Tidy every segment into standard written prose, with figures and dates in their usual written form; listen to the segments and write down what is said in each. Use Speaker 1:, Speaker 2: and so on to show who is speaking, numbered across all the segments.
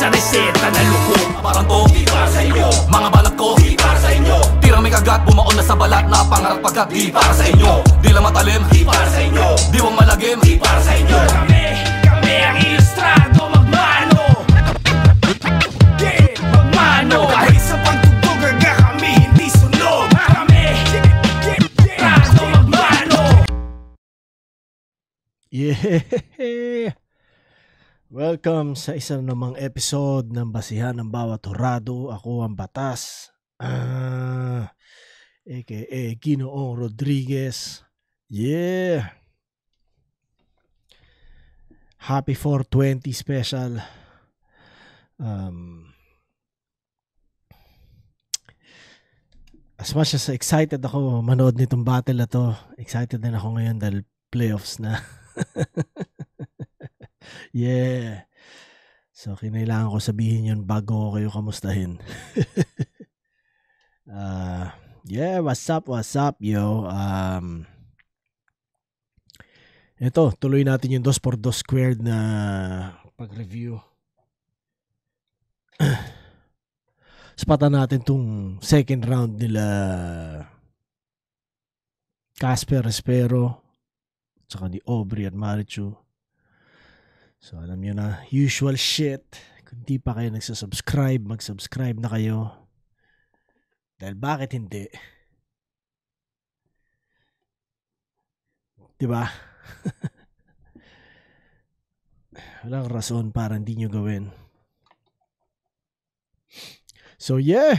Speaker 1: sa reseta na luko. Parang to, di para sa inyo. Mga balag ko, di para sa inyo. Tirang may kagat, bumaon na sa balat na pangarap pagkat di para sa inyo. Di lang matalim, di para sa inyo. Di wang malagim, di para sa inyo. Kami ang ilustrado, magmano. Yeah, magmano. Kahit sa pagtugtog aga kami hindi sunog. Kami, ilustrado, magmano.
Speaker 2: Yeah! Welcome sa isa namang episode ng Basihan ng Bawat Hurado. Ako ang Batas, aka Ginoong Rodriguez. Yeah! Happy 420 special. As much as excited ako manood nitong battle na to, excited din ako ngayon dahil playoffs na. Yeah. So, kinailangan ko sabihin yun bago ko kayo kamustahin. Yeah, what's up, yo? Ito, tuloy natin yung 2x2 squared na pag-review. Spatan natin tong second round nila Casper Espero tsaka ni Aubrey at Marichu. So alam nyo na, usual shit. Kung di pa kayo nagsasubscribe, mag-subscribe na kayo. Dahil bakit hindi? Diba? Walang rason para hindi nyo gawin. So yeah.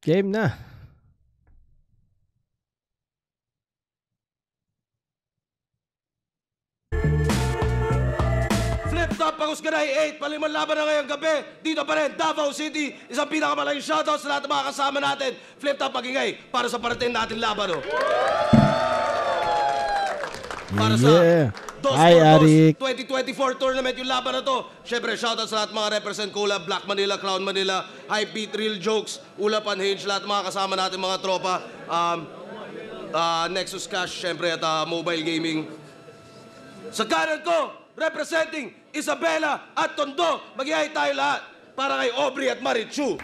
Speaker 2: Game na.
Speaker 3: Top Pangusganay 8, palimang laban na ngayong gabi. Dito pa rin, Davao City. Isang pinakamalaking shoutout sa lahat ng mga kasama natin. Flip Top Pagingay para sa parating natin laban. Para sa
Speaker 2: Arik
Speaker 3: 2024 tournament yung laban na to. Siyempre, shoutout sa lahat mga represent Kula, Black Manila, Clown Manila, High Beat, Real Jokes, Ulap and Hinge, lahat ng mga kasama natin mga tropa. Nexus Cash, siyempre, at Mobile Gaming. Sa kanan ko, representing Isabela at Tondo, mag-ihay tayo lahat para kay Aubrey at Marichu.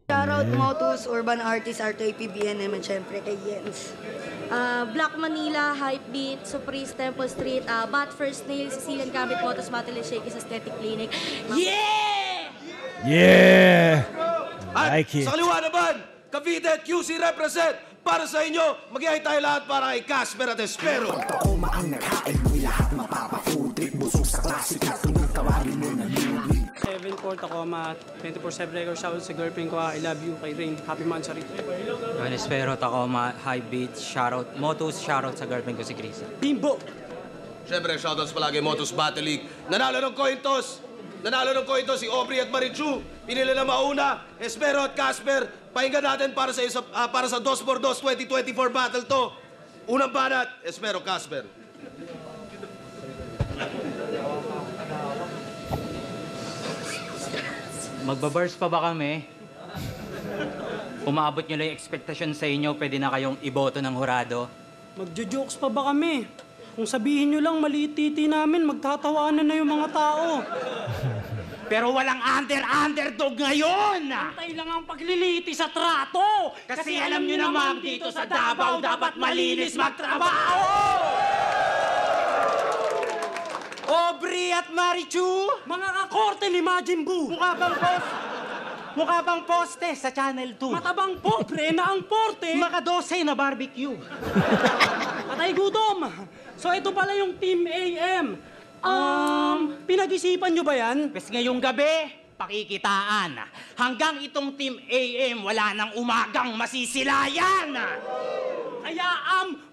Speaker 4: Shoutout Motus, Urban Artist, RTP, BNM, at syempre kay Jens.
Speaker 5: Black Manila, Hypebeat, Surprise, Temple Street, Bat First Nail, Sicilian Gambit, Motos, Battle and Shakey's Aesthetic Clinic. Yeah!
Speaker 2: Yeah! I like it.
Speaker 3: Sa kaliwa naman, Cavite at QC represent. Para sa inyo, mag-ihay tayo lahat para kay Casper at Espero.
Speaker 6: Pagkakoma ang naghain, may lahat mapapaputik. Busog sa klasik at tuloy tawagin mo na lubi.
Speaker 7: 7-4 Tacoma, 24/7 record. Shoutout sa girlfriend ko, I love you, kay Rain. Happy Mansari.
Speaker 8: Espero Tacoma, High Beat, shoutout. Motus, shoutout sa girlfriend ko si Chris.
Speaker 7: Bimbo!
Speaker 3: Siyempre, shoutouts palagi Motus Battle League. Nanalo ng coin toss. Nanalo ng coin toss si Aubrey at Marichu. Pinili na mauna, Espero at Casper. Pakinggan natin para sa 2x2 2024 battle to. Unang banat, Espero, Casper.
Speaker 8: Magbaburst pa ba kami? Umaabot nyo lang yung expectation sa inyo, pwede na kayong iboto ng hurado.
Speaker 7: Magjo-jokes pa ba kami? Kung sabihin nyo lang maliit titi namin, magtatawanan na yung mga tao.
Speaker 1: Pero walang underdog ngayon!
Speaker 7: Antay lang ang pagliliti sa trato!
Speaker 1: Kasi alam nyo naman dito sa Davao dapat malinis magtrabaho!
Speaker 8: Aubrey at Marichu!
Speaker 7: Mga kakorte ni Majin Buu!
Speaker 8: Mukha bang poste sa Channel 2?
Speaker 7: Matabang pobre na ang porte!
Speaker 8: Maka-12 na barbecue!
Speaker 7: Patay gutom! So ito pala yung Team AM. Pinag-isipan nyo ba yan?
Speaker 1: Bes ngayong gabi, pakikitaan. Hanggang itong Team AM, wala nang umagang masisilayan.
Speaker 7: Kaya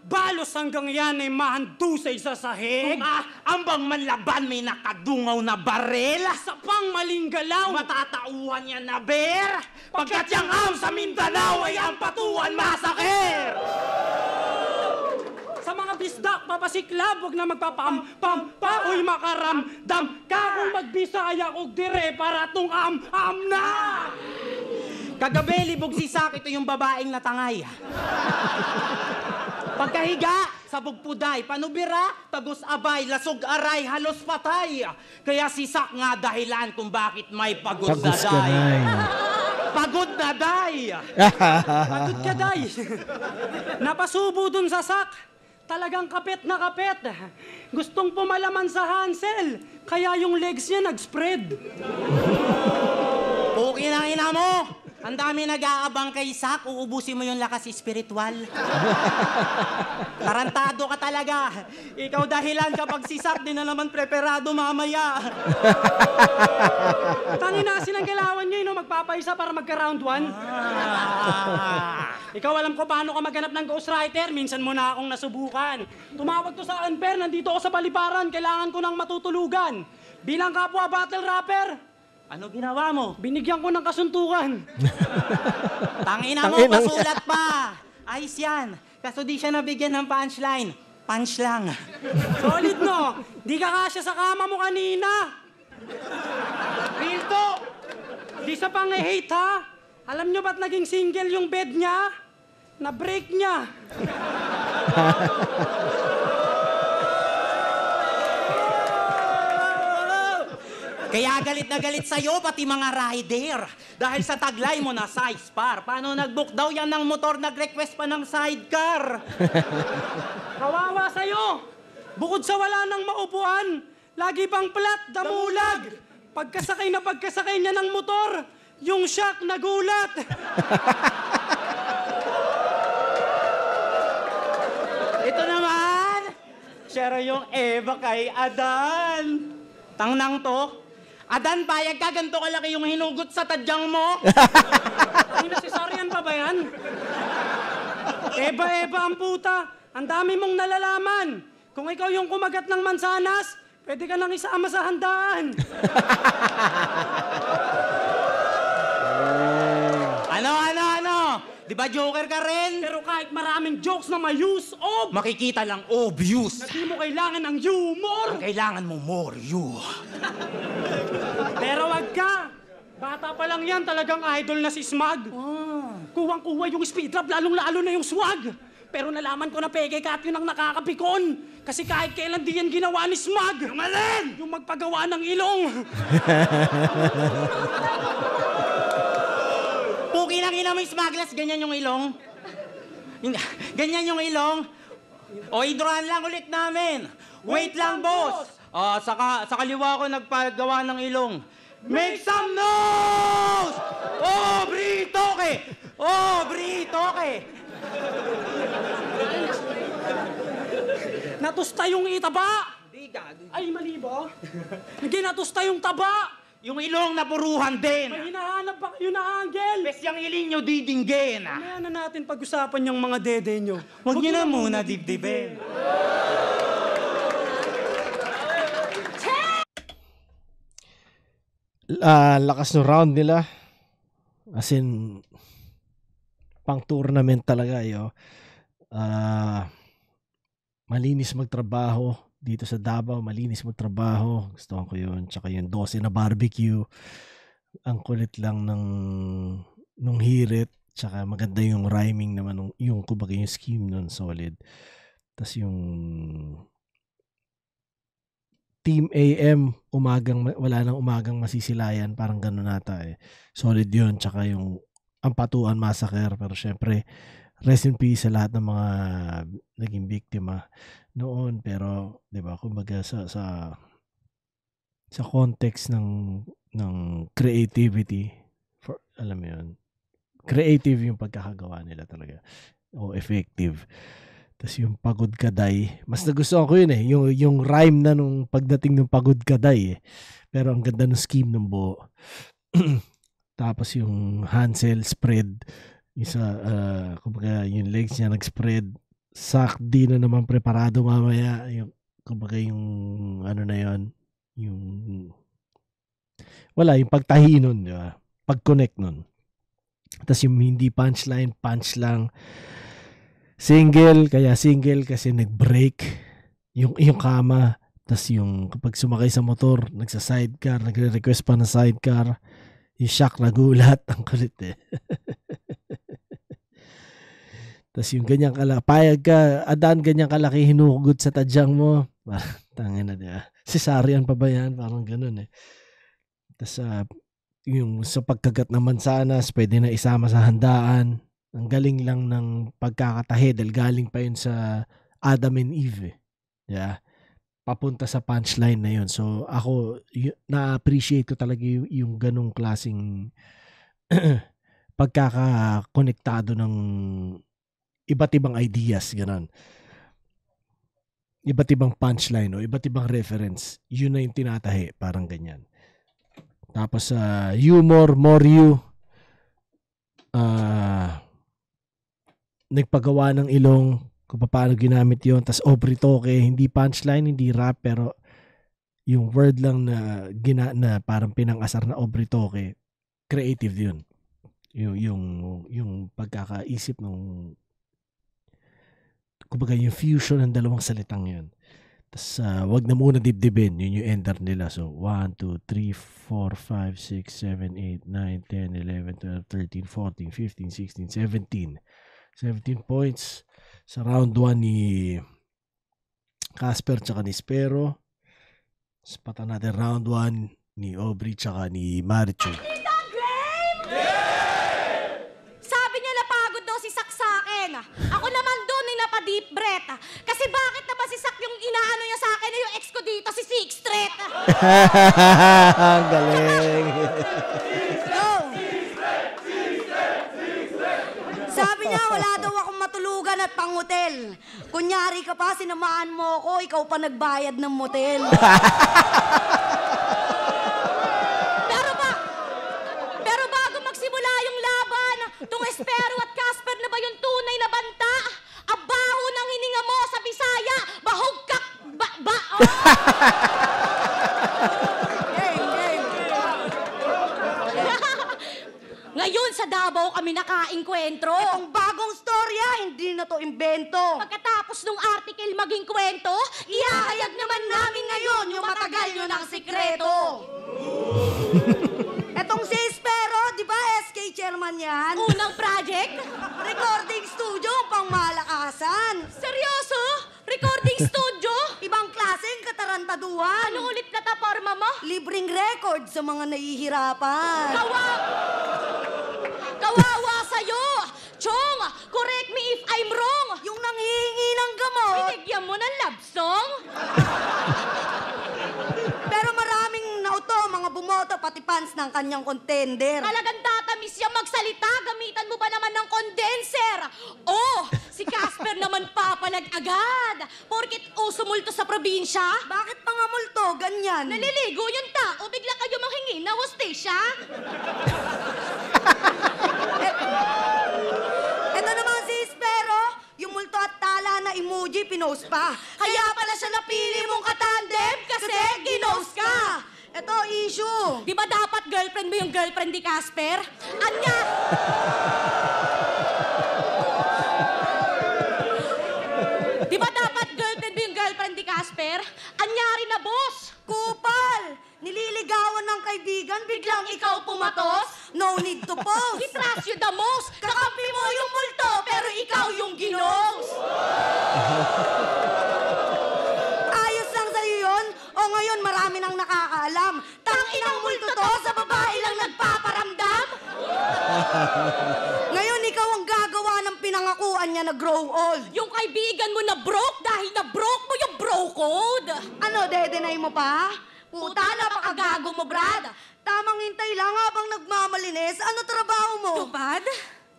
Speaker 7: balos hanggang yan ay mahandusay sa sahig.
Speaker 1: Ambang manlaban may nakadungaw na barel.
Speaker 7: Sa pang maling galaw.
Speaker 1: Matatauhan yan na ber. Pagkat yung sa Mindanao ay ang patuan masakir.
Speaker 7: Sa mga bisdak, papasiklab, huwag na magpapam-pam-pa, uy makaramdam. Kakong magbisaya kog dire para tong na.
Speaker 1: Kagabi, libog si Sak, ito yung babaeng natangay. Pagkahiga,
Speaker 7: sabog puday, panubira, tagos abay, lasog aray, halos patay. Kaya si Sak nga dahilan kung bakit may pagod na
Speaker 2: Tagos ka
Speaker 7: day.
Speaker 2: day.
Speaker 7: Pagod na day. Pagod ka day. Napasubo dun sa Sak. Talagang kapit na kapit. Gustong pumalaman sa Hansel. Kaya yung legs niya nag-spread. Pukin ang ina mo. Ang dami nag-aabang kay Sak, uubusin mo yung lakas espiritual. Tarantado ka talaga. Ikaw dahilan kapag si Sak, di na naman preparado mamaya. Tangin na sinanggalawan nyo, magpapaisa para magka-round 1. Ikaw alam ko paano ka maghanap ng ghostwriter, minsan mo na akong nasubukan. Tumawag to sa akin, Per, nandito ako sa Baliparan, kailangan ko ng matutulugan. Bilang kapwa battle rapper, ano ginawa mo? Binigyan ko ng kasuntukan. Tangina mo, pasulat pa. Ayos yan. Kaso di siya nabigyan ng punchline. Punch lang. Solid, no? Di ka kasya sa kama mo kanina. Real to. Di sa pang-hate, ha? Alam nyo ba't naging single yung bed niya? Na-break niya. Kaya galit na galit sa'yo, pati mga rider. Dahil sa taglay mo na size par. Paano nag-book daw yan ng motor, nag-request pa ng sidecar? Kawawa sa'yo. Bukod sa wala ng maupuan, lagi pang plat, damulag. Pagkasakay niya ng motor, yung shock nagulat. Ito naman, siya yung Eva kay Adan. Tangnang to. Adan, payag ka, ganito kalaki yung hinugot sa tadyang mo. Hindi na cesarean pa ba yan? Eba ang puta. Ang dami mong nalalaman. Kung ikaw yung kumagat ng mansanas, pwede ka nang isama sa handaan. Ano? Di ba joker ka rin? Pero kahit maraming jokes na may use of, makikita lang obvious. Hindi mo kailangan ng humor. Ang kailangan mo more you. Pero wag ka. Bata pa lang yan, talagang idol na si Smug. Kuwang-kuwa yung speed trap, lalong-lalo na yung swag. Pero nalaman ko na peke ka at yun ang nakakapikon. Kasi kahit kailan di yan ginawa ni Smug. Yung alin? Yung magpagawa ng ilong. Puki ng ina mo yung Smugglers, ganyan yung ilong. Ganyan yung ilong. O, idrohan lang ulit namin. Wait lang, boss. Sa kaliwa ko nagpagawa ng ilong. Make some noise! Oh, Britoke! Oh, Britoke! Natusta yung itaba. Ay, mali ba? Hindi natusta yung taba. Yung ilong na puruhan din. May hinahanap pa kayo na angle. Bes yung iling nyo didinggin. Mamaya na natin pag-usapan yung mga dede nyo. Huwag nyo na muna dibdibin.
Speaker 2: Lakas ng round nila. As in, pang tournament talaga, yo. Malinis magtrabaho. Dito sa Davao, malinis magtrabaho. Gusto ko yun. Tsaka yung 12 na barbecue. Ang kulit lang nung hirit. Tsaka maganda yung rhyming naman. Yung kumbaga yung scheme nun, solid. Tapos yung Team AM, wala nang umagang masisilayan. Parang gano'n nata eh. Solid yun. Tsaka yung Ampatuan Massacre. Pero syempre, rest in peace sa lahat ng mga naging biktima noon, pero 'di ba kumbaga sa context ng creativity, for alam mo 'yun, creative yung pagkakagawa nila talaga o effective. Tas yung Pagod ka day, mas nagustuhan ko yun eh, yung rhyme na nung pagdating ng Pagod ka day eh. Pero ang ganda ng scheme ng buo. Tapos yung Hansel spread, isa kumbaga yung legs niya nag-spread. Sak di na naman preparado mamaya yung kumbaga yung ano na yon, yung wala yung pagtahi nun, di ba? Pag-connect nun. Tapos yung hindi punchline, punch lang. Single kasi nag-break yung kama. Tapos yung kapag sumakay sa motor, nagsa-sidecar, nagre-request pa ng sidecar. Yung shock nagulat, ang kulit eh. Tapos yung ganyan kalaki, payag ka, Adan, ganyan kalaki hinugot sa tadyang mo. Tangin na diba? Cesarean pa ba yan? Parang ganun eh. Tapos yung sa pagkagat ng mansanas, pwede na isama sa handaan. Ang galing lang ng pagkakatahe dahil galing pa yun sa Adam and Eve. Yeah. Papunta sa punchline na yun. So ako, na-appreciate ko talaga yung ganong klaseng pagkakakonektado ng iba't ibang ideas, gano'n. Iba't ibang punchline o iba't ibang reference. Yun na yung tinatahe, parang ganyan. Tapos humor, more you. Nagpagawa ng ilong kung paano ginamit yon. Tapos obritoke, hindi punchline, hindi rap, pero yung word lang na parang pinang-asar na obritoke, creative yun. Yung pagkakaisip ng kumbaga yung fusion ng dalawang salitang yun. Tapos wag na muna dibdibin, yun yung ender nila. So 1, 2, 3, 4, 5, 6, 7, 8, 9, 10, 11, 12, 13, 14, 15, 16, 17 points sa round 1 ni Casper tsaka ni Spero. Pata natin round 1 ni Aubrey tsaka ni Marichu.
Speaker 5: Sabi niya napagod daw si Sak sa akin. Ako naman doon ay napa-deep breath. Kasi bakit naman si Sak yung inaano niya sa akin na yung ex ko dito, si Six Street?
Speaker 2: Ang galing.
Speaker 4: Sabi niya, wala daw akong matulugan at pang-hotel. Kunyari ka pa, sinamaan mo ako, ikaw pa nagbayad ng motel.
Speaker 5: Pero bago magsimula yung laban, tung Espero at Casper na ba yung tunay na banta? Abaho ng hininga mo sa Bisaya, bahog kak... Ngayon sa Davao kami nakainkwentro.
Speaker 4: Itong bagong storya, hindi na to imbento.
Speaker 5: Pagkatapos nung article maging kwento, ihahayag naman namin ngayon yung matagal nyo ng sikreto.
Speaker 4: Etong si Espero, di ba SK chairman yan?
Speaker 5: Unang project?
Speaker 4: Recording studio, pang malakasan.
Speaker 5: Seryoso? Recording studio?
Speaker 4: Ibang klaseng katarantaduhan.
Speaker 5: Ano ulit na taporma mo?
Speaker 4: Libreng record sa mga nahihirapan.
Speaker 5: Kawawa sa'yo! Chong, correct me if I'm wrong!
Speaker 4: Yung nanghihingi ng gamot.
Speaker 5: Binigyan mo ng love song?
Speaker 4: Pero maraming nauto, mga bumoto, pati fans ng kanyang contender.
Speaker 5: Talagang tatamis siya magsalita, gamitan mo ba naman ng condenser? Oh, si Casper naman papalag agad. Porkit sumulto sa probinsya?
Speaker 4: Bakit pa nga multo? Ganyan.
Speaker 5: Naliligo yung tao, bigla kayo manghingi na hostesya?
Speaker 4: Ito naman si Espero, yung multo at tala na emoji pinost pa. Kaya pala siya napili mong katandem kasi ginost ka. Ito, issue.
Speaker 5: Di ba dapat girlfriend mo yung girlfriend ni Casper? Anya! Di ba dapat girlfriend mo yung girlfriend ni Casper? Anyari na, boss!
Speaker 4: Kupal! Nililigawan ng kaibigan, biglang ikaw pumatos? No need to post.
Speaker 5: We trust you the most!
Speaker 4: Kakampi mo yung multo, pero ikaw yung ginos. Ayos lang sa'yo yun? O ngayon marami nang nakakaalam. Tanginang multo to, sa babae lang nagpaparamdam? Ngayon ikaw ang gagawa ng pinangakuan niya na grow old.
Speaker 5: Yung kaibigan mo na broke dahil na broke mo yung bro code!
Speaker 4: Ano, dedenay mo pa?
Speaker 5: Puta, napakagago mo, Brad!
Speaker 4: Tamang hintay lang habang nagmamalinis. Ano trabaho mo?
Speaker 5: Tupad?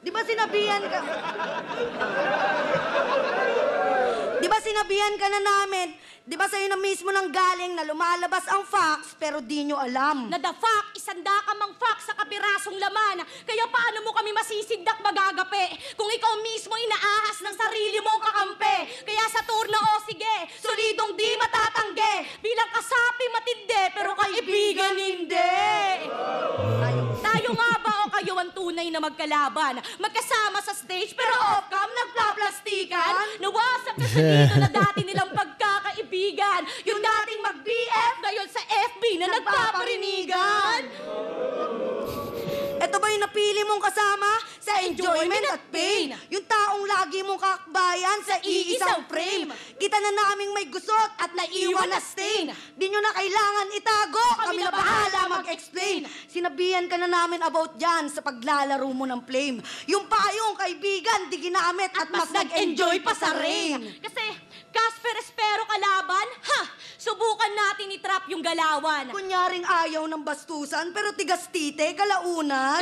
Speaker 4: Di ba sinabihan ka? Di ba sinabihan ka na namin? Di ba sa'yo na mismo nang galing na lumalabas ang facts pero di nyo alam?
Speaker 5: Na the fact, isanda ka mang fact sa kapirasong laman. Kaya paano mo kami masisindak magagape kung ikaw mismo inaahas ng sarili mong kakampi? Kaya sa turno, sige, solidong di matatanggi. Bilang kasapi matindi, pero kaibigan hindi. Tayo nga ba o kayo ang tunay na magkalaban? Magkasama sa stage pero off-cam nagplaplastikan? Nawasak na sa dito na dati nilang pagkakaibigan. Yung dating mag-BF ngayon sa FB na nagpaparinigan.
Speaker 4: Ito ba yung napili mong kasama sa enjoyment at pain? Yung tao taong lagi mong kakbayan sa iisang frame. Kita na naming may gusot at naiwan na stain. Di nyo na kailangan itago, kami na bahala mag-explain. Sinabihan ka na namin about dyan sa paglalaro mo ng flame. Yung payong kaibigan, di ginamit at mas nag-enjoy pa sa rain.
Speaker 5: Kasi Casper Espero kalaban, subukan natin i-trap yung galawan.
Speaker 4: Kunyaring ayaw ng bastusan, pero tigas tite, kalaunan.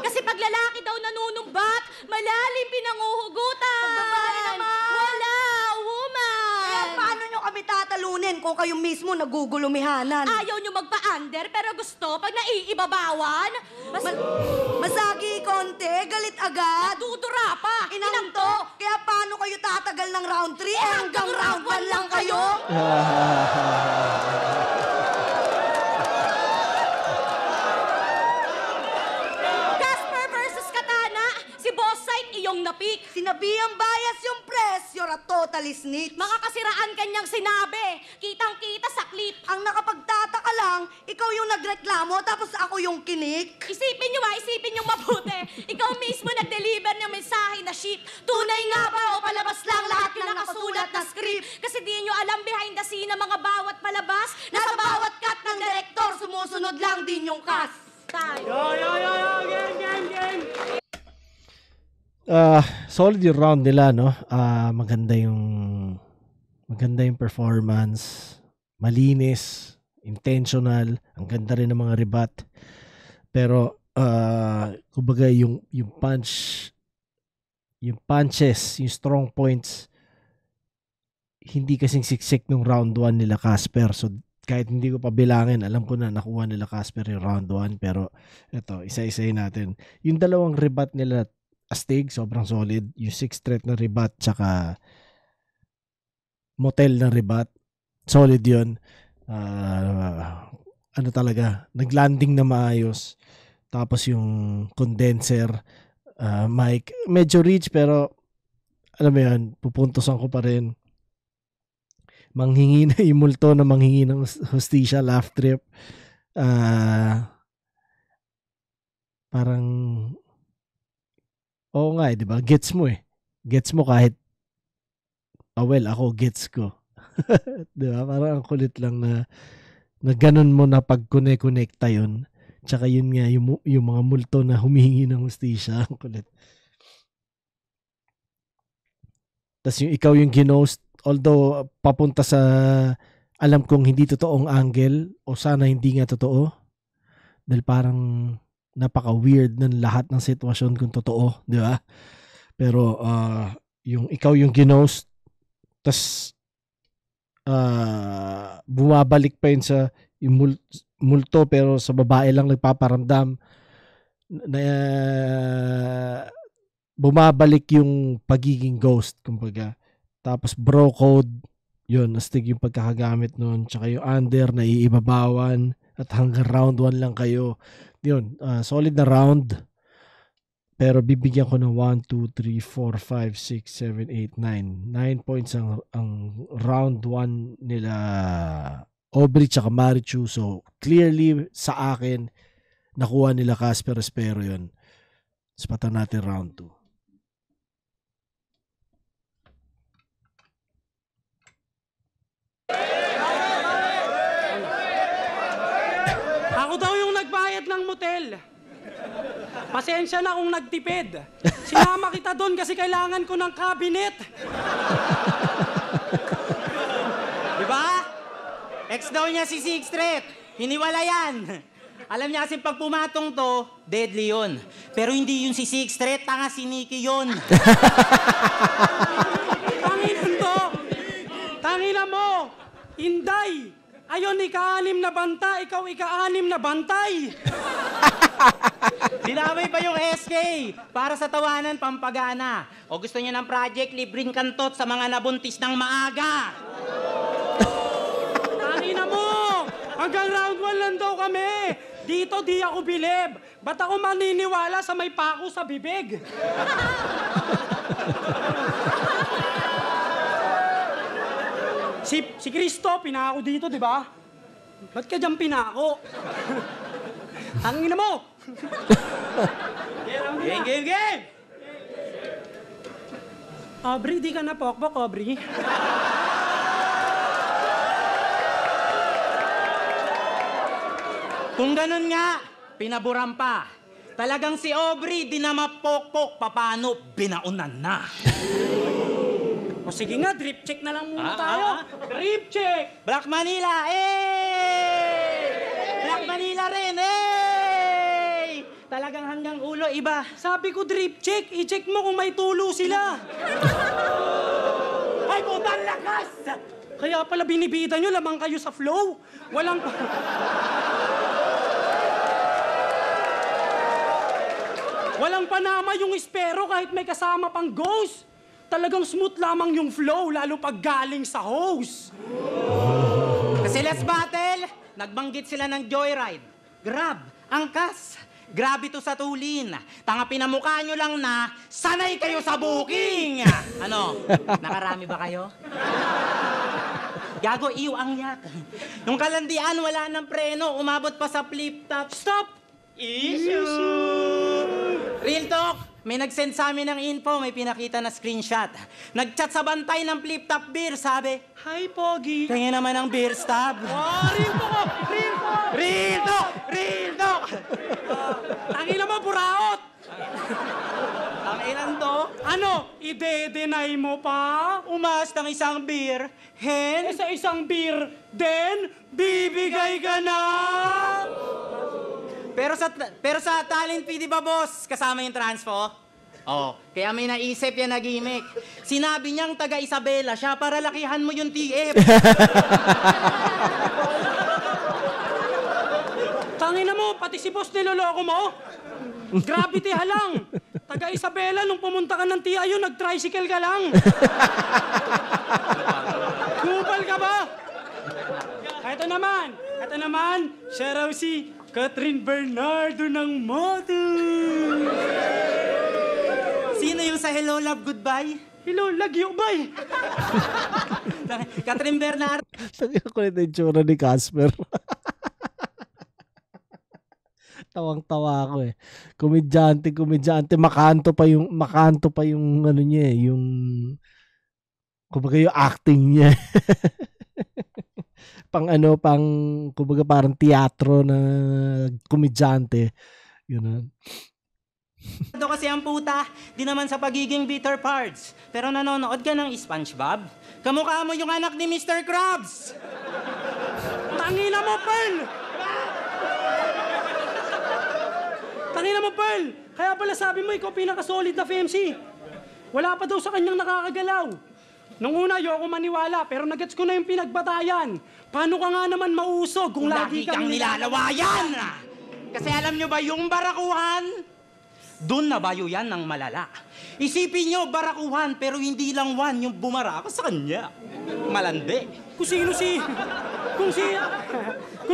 Speaker 5: Kasi pag lalaki daw nanunumbat, malalim pinanguhugutan.
Speaker 4: Pag babae naman,
Speaker 5: wala, woman.
Speaker 4: Kaya paano nyo kami tatalunin kung kayo mismo nagugulumihanan?
Speaker 5: Ayaw nyo magpa-under, pero gusto pag naiibabawan.
Speaker 4: Masagi konti, galit agad.
Speaker 5: Dudura pa.
Speaker 4: Inang to, kaya paano kayo tatagal ng round 3? Hanggang round 1 lang kayo?
Speaker 5: Casper versus Katana, si Boss Sight iyong napik.
Speaker 4: Sinabihang bias yung press, you're a totally snitch.
Speaker 5: Makakasiraan kanyang sinabi. Kitang-kita sa clip.
Speaker 4: Ang nakapagtataka lang, ikaw yung nagreklamo tapos ako yung kinik.
Speaker 5: Isipin nyo mabuti. Ikaw mismo nag-deliver ng mensahe na ship. Tunay nga ba o palabas lang lahat ng nakasulat na script? Kasi di nyo alam behind the scene na mga bawat palabas.
Speaker 4: Nasa bawat cut ng direktor, sumusunod lang din yung cast.
Speaker 7: Game!
Speaker 2: Solid yung round nila, no? Maganda yung performance, malinis, intentional, ang ganda rin ng mga rebat. Pero kumbaga yung punches, yung strong points hindi kasing siksik nung round 1 nila Casper. So kahit hindi ko pa bilangin, alam ko na nakuha nila Casper yung round 1, pero eto, isa-isahin natin. Yung dalawang rebat nila astig, sobrang solid. Yung 6 threat na rebat tsaka motel na rebat, solid yun. Ano talaga, naglanding na maayos. Tapos yung condenser mic, medyo rich pero alam mo yun, pupuntosan ko pa rin. Manghingi na yung multo na manghingi ng hostisya, laugh trip. Parang oo nga di ba? Gets mo Gets mo kahit ako gets ko. Di ba? Parang ang kulit lang na ganun mo na pag-connect-connecta yun. Tsaka yun nga, yung mga multo na humihingi ng hustisya. Ang kulit. Tapos yung ikaw yung ginost, although papunta sa alam kong hindi totoong angle o sana hindi nga totoo. Dahil parang napaka-weird ng lahat ng sitwasyon kung totoo. Di ba? Pero yung ikaw yung ginost, tas bumabalik pa yun sa yung multo pero sa babae lang nagpaparamdam na bumabalik yung pagiging ghost kumbaga. Tapos bro code yun, nastig yung pagkakagamit nun, tsaka yung under na iibabawan at hanggang round 1 lang kayo yun. Solid na round pero bibigyan ko ng 1, 2, 3, 4, 5, 6, 7, 8, 9 points ang round 1 nila Aubrey tsaka Marichu. So clearly sa akin nakuha nila Casper Espero yun. Spatan natin round 2.
Speaker 7: Ako daw yung nagbayad ng motel. Pasensya na kung nagtipid. Sinama kita doon kasi kailangan ko ng cabinet.
Speaker 9: Diba? Ex daw niya si Sixth Street. Hiniwala yan. Alam niya kasi pag pumatong to, deadly yun. Pero hindi yun si Sixth Street, tanga si Nikki yun.
Speaker 7: Tanginan to. Tanginan mo. Inday. Ayon, ika-6 na banta. Ikaw ika-6 na bantay.
Speaker 9: Dinamay pa yung SK para sa tawanan pampagana. O gusto niyo ng project, libreng kantot sa mga nabuntis ng maaga.
Speaker 7: Tangina mo! Hanggang round 1 lang daw kami. Dito di ako bilib. Ba't ako maniniwala sa may pako sa bibig? Si Cristo, pinako dito, di ba? Ba't ka dyan pinako? Tangina mo!
Speaker 9: Game!
Speaker 7: Aubrey, di ka na pokpok, Aubrey.
Speaker 9: Kung ganun nga, pinaburan pa. Talagang si Aubrey, di na mapokpok, papano, binaunan na.
Speaker 7: O sige nga, drip check na lang muna tayo. Drip check!
Speaker 9: Black Manila, eh! Black Manila rin, eh! Talagang hanggang ulo, iba.
Speaker 7: Sabi ko drip check, i-check mo kung may tulo sila.
Speaker 9: Ay, putang lakas!
Speaker 7: Kaya pala binibida nyo, lamang kayo sa flow. Walang... Walang panama yung espero kahit may kasama pang ghost. Talagang smooth lamang yung flow, lalo pag galing sa hose.
Speaker 9: Kasi let's battle, nagbanggit sila ng joyride. Grab, angkas, grabe to sa tulin. Tanga pinamukha nyo lang na, sanay kayo sa booking! Ano, nakarami ba kayo? Gago, iyo ang yak. Nung kalandian, wala ng preno, umabot pa sa flip-top. Stop! Issue! Real talk, may nag-send sa amin ng info, may pinakita na screenshot. Nag-chat sa bantay ng flip-top beer, sabi,
Speaker 7: Hi, Pogi.
Speaker 9: tingin naman ang beer stop.
Speaker 7: Real talk! Real talk!
Speaker 9: Real talk! Real talk!
Speaker 7: Tangina mo, buraot!
Speaker 9: Ang ilan to?
Speaker 7: Ano, ide-deny mo pa?
Speaker 9: Umas ng isang beer, hen?
Speaker 7: Sa isang beer, then bibigay ka na!
Speaker 9: Pero sa talent fee, di ba, boss? Kasama yung transpo? Oh, kaya may naisip yan na gimmick. Sinabi niyang taga Isabela siya para lakihan mo yung TF.
Speaker 7: Tangina mo, pati si boss niloloko mo? Gravity halang! Taga Isabela, nung pumunta ka ng TIU, nag-tricycle ka lang. Kupal ka ba? Ito naman, siya raw si Catherine Bernardo ng Moto.
Speaker 9: Sino yung sa Hello, Love, Goodbye?
Speaker 7: Hello, lagyo, bye!
Speaker 9: Catherine Bernardo.
Speaker 2: Tangina ko na yung tsura ni Casper. Tawang-tawa ako eh. Komedyante, makanto pa yung ano niya eh, yung kumbaga yung acting niya. Kumbaga parang teatro na komedyante. Yun.
Speaker 9: Ito kasi ang puta, di naman sa pagiging bitter parts. Pero nanonood ka ng SpongeBob? Kamukha mo yung anak ni Mr. Krabs!
Speaker 7: Tangina mo, Pearl! Tangina mo, Pearl! Kaya pala sabi mo, ikaw pinaka-solid na FMC. Wala pa daw sa kanyang nakakagalaw. Nung una, ayoko maniwala, pero nagets ko na yung pinagbatayan. Paano ka nga naman mausog kung lagi kang
Speaker 9: nilalawayan? Kasi alam nyo ba, yung barakuhan, doon nabayo yan ng malala. Isipin nyo, barakuhan, pero hindi lang one yung bumara ka sa kanya. Malandi.
Speaker 7: Kung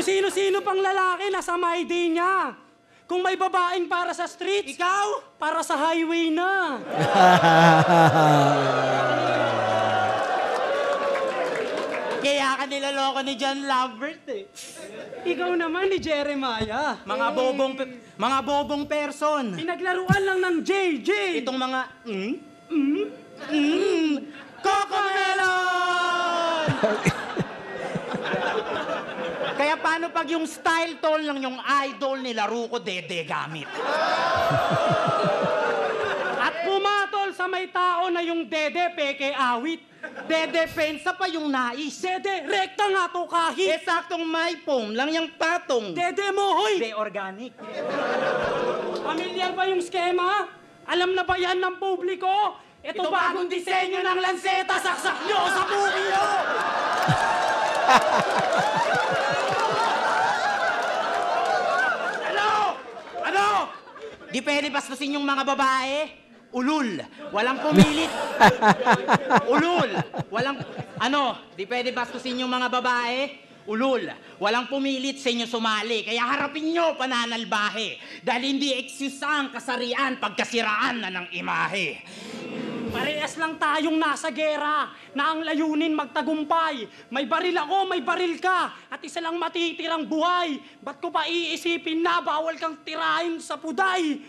Speaker 7: sino-sino pang lalaki nasa my day niya. Kung may babaeng para sa street,
Speaker 9: ikaw,
Speaker 7: para sa highway na.
Speaker 9: Kaya ka nilaloko ni John Lambert eh.
Speaker 7: Ikaw naman ni Jeremiah.
Speaker 9: Mga bobong person.
Speaker 7: Pinaglaruan lang ng JJ.
Speaker 9: Itong mga, Cocomelon! Kaya paano pag yung style tall lang yung idol nila Ruko Dede gamit?
Speaker 7: At pumatol sa may tao na yung dede peke awit.
Speaker 9: Dede pensa pa yung nais.
Speaker 7: Dede, rekta nga to kahit.
Speaker 9: Saktong may foam lang yung patong.
Speaker 7: Dede mo, hoy!
Speaker 9: De organic.
Speaker 7: Pamilyar ba yung skema? Alam na ba yan ng publiko? Ito bagong disenyo ng lanseta, saksak nyo sa bukilo!
Speaker 9: Ano? Di pwede bastusin yung mga babae? Ulul. Walang pumilit. Ulul. Di pwede bastusin yung mga babae? Ulul. Walang pumilit sa inyo sumali. Kaya harapin nyo pananalbahe. Dahil hindi excuse ang kasarian pagkasiraan na ng imahe.
Speaker 7: Parehas lang tayong nasa gera na ang layunin magtagumpay. May baril ako, may baril ka, at isa lang matitirang buhay. Ba't ko pa iisipin na bawal kang tirahin sa puday?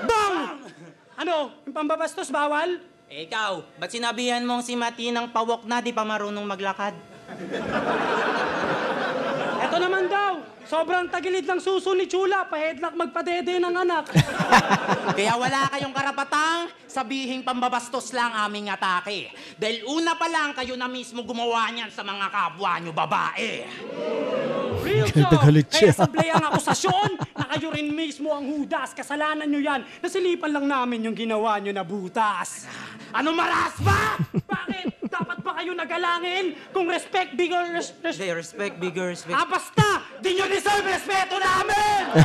Speaker 7: Bang! Ano, yung pambabastos bawal?
Speaker 9: Eh, ikaw, ba't sinabihan mong si Mati ng pawok na di pa marunong maglakad?
Speaker 7: Eto naman daw, sobrang tagilid ng suso ni Chula, pa-headlock magpadede ng anak.
Speaker 9: Kaya wala kayong karapatang sabihing pambabastos lang aming atake. Dahil una pa lang kayo na mismo gumawa niyan sa mga kapwa nyo babae.
Speaker 7: Real talk! Kaya sablay ang akusasyon na kayo rin mismo ang hudas. Kasalanan nyo yan. Nasilipan lang namin yung ginawa nyo na butas.
Speaker 9: Ano maras ba?
Speaker 7: Bakit? Dapat ba kayo nagalangin? Kung respect bigger...
Speaker 9: They respect bigger respect.
Speaker 7: Basta! Di nyo deserve respeto namin!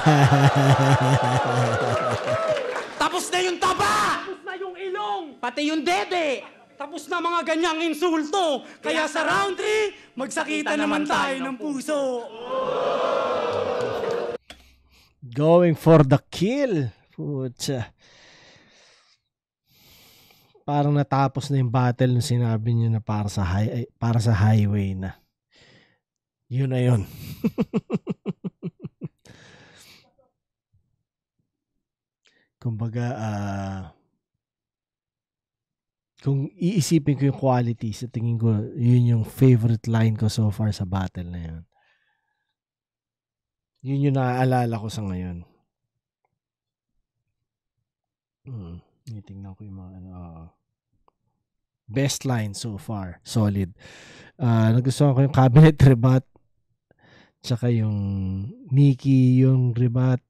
Speaker 9: Tapos na yung taba!
Speaker 7: Tapos na yung ilong!
Speaker 9: Pati yung dede!
Speaker 7: Tapos na mga ganyang insulto. Kaya sa round 3, magsakita naman tayo ng puso.
Speaker 2: Going for the kill. Putsa. Parang natapos na yung battle nung sinabi niyo na para sa highway na. Yun na yun. Kumbaga, kung iisipin ko yung quality, sa tingin ko, yun yung favorite line ko so far sa battle na yun. Yun yung naaalala ko sa ngayon. Tingnan ko yung mga best line so far. Solid. Nagustuhan ko yung cabinet rebut. Tsaka yung Nikki yung rebut.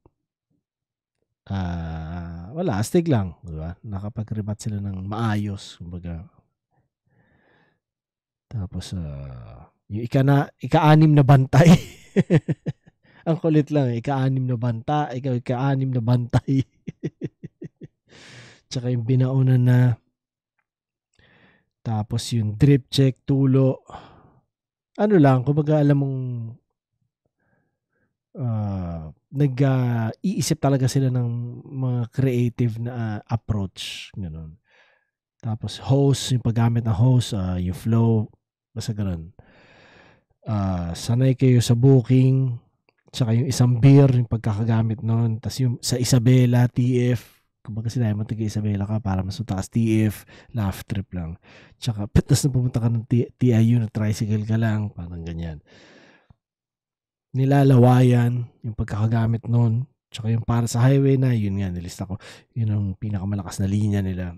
Speaker 2: Wala, astig lang, diba? Nakapag-rebut sila ng maayos, kumbaga. Tapos yung ika-anim na bantay. Ang kulit lang, ika-anim na banta, ika-anim na bantay. Tsaka yung binauna na. Tapos yung drip check, tulo. Ano lang, kumbaga alam mong nag-iisip talaga sila ng mga creative na approach, gano'n. Tapos host, yung paggamit ng host, yung flow, basta gano'n. Sanay kayo sa booking, tsaka yung isang beer, yung pagkakagamit nun. Tapos yung sa Isabela, TF, kumbaga sinabi mo taga-Isabela ka para mas matakas TF, laugh trip lang. Tsaka, tapos na pumunta ka ng TIU, na tricycle ka lang, parang ganyan. Nilalawayan, yung pagkakagamit nun. Tsaka yung para sa highway na, yun nga, nilista ko. Yun ang pinakamalakas na linya nila.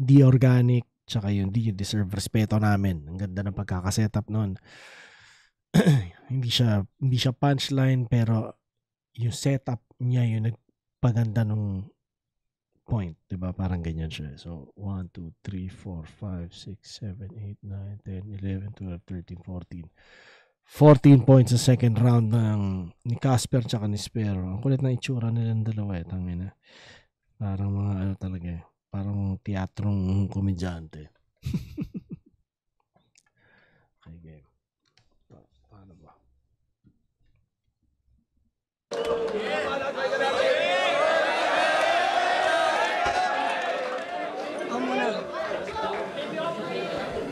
Speaker 2: Di organic, tsaka yun, di deserve respeto namin. Ang ganda ng pagkakasetup nun. hindi siya punchline, pero yung setup niya, yung nagpaganda nung point. Diba? Parang ganyan siya. So, 1, 2, 3, 4, 5, 6, 7, 8, 9, 10, 11, 12, 13, 14. 14 points sa second round ni Casper tsaka ni Spero. Ang kulit na itsura nilang dalawa eh. Tangina. Parang mga ano talaga eh. Parang teatrong komedyante. Okay, game. Paano ba?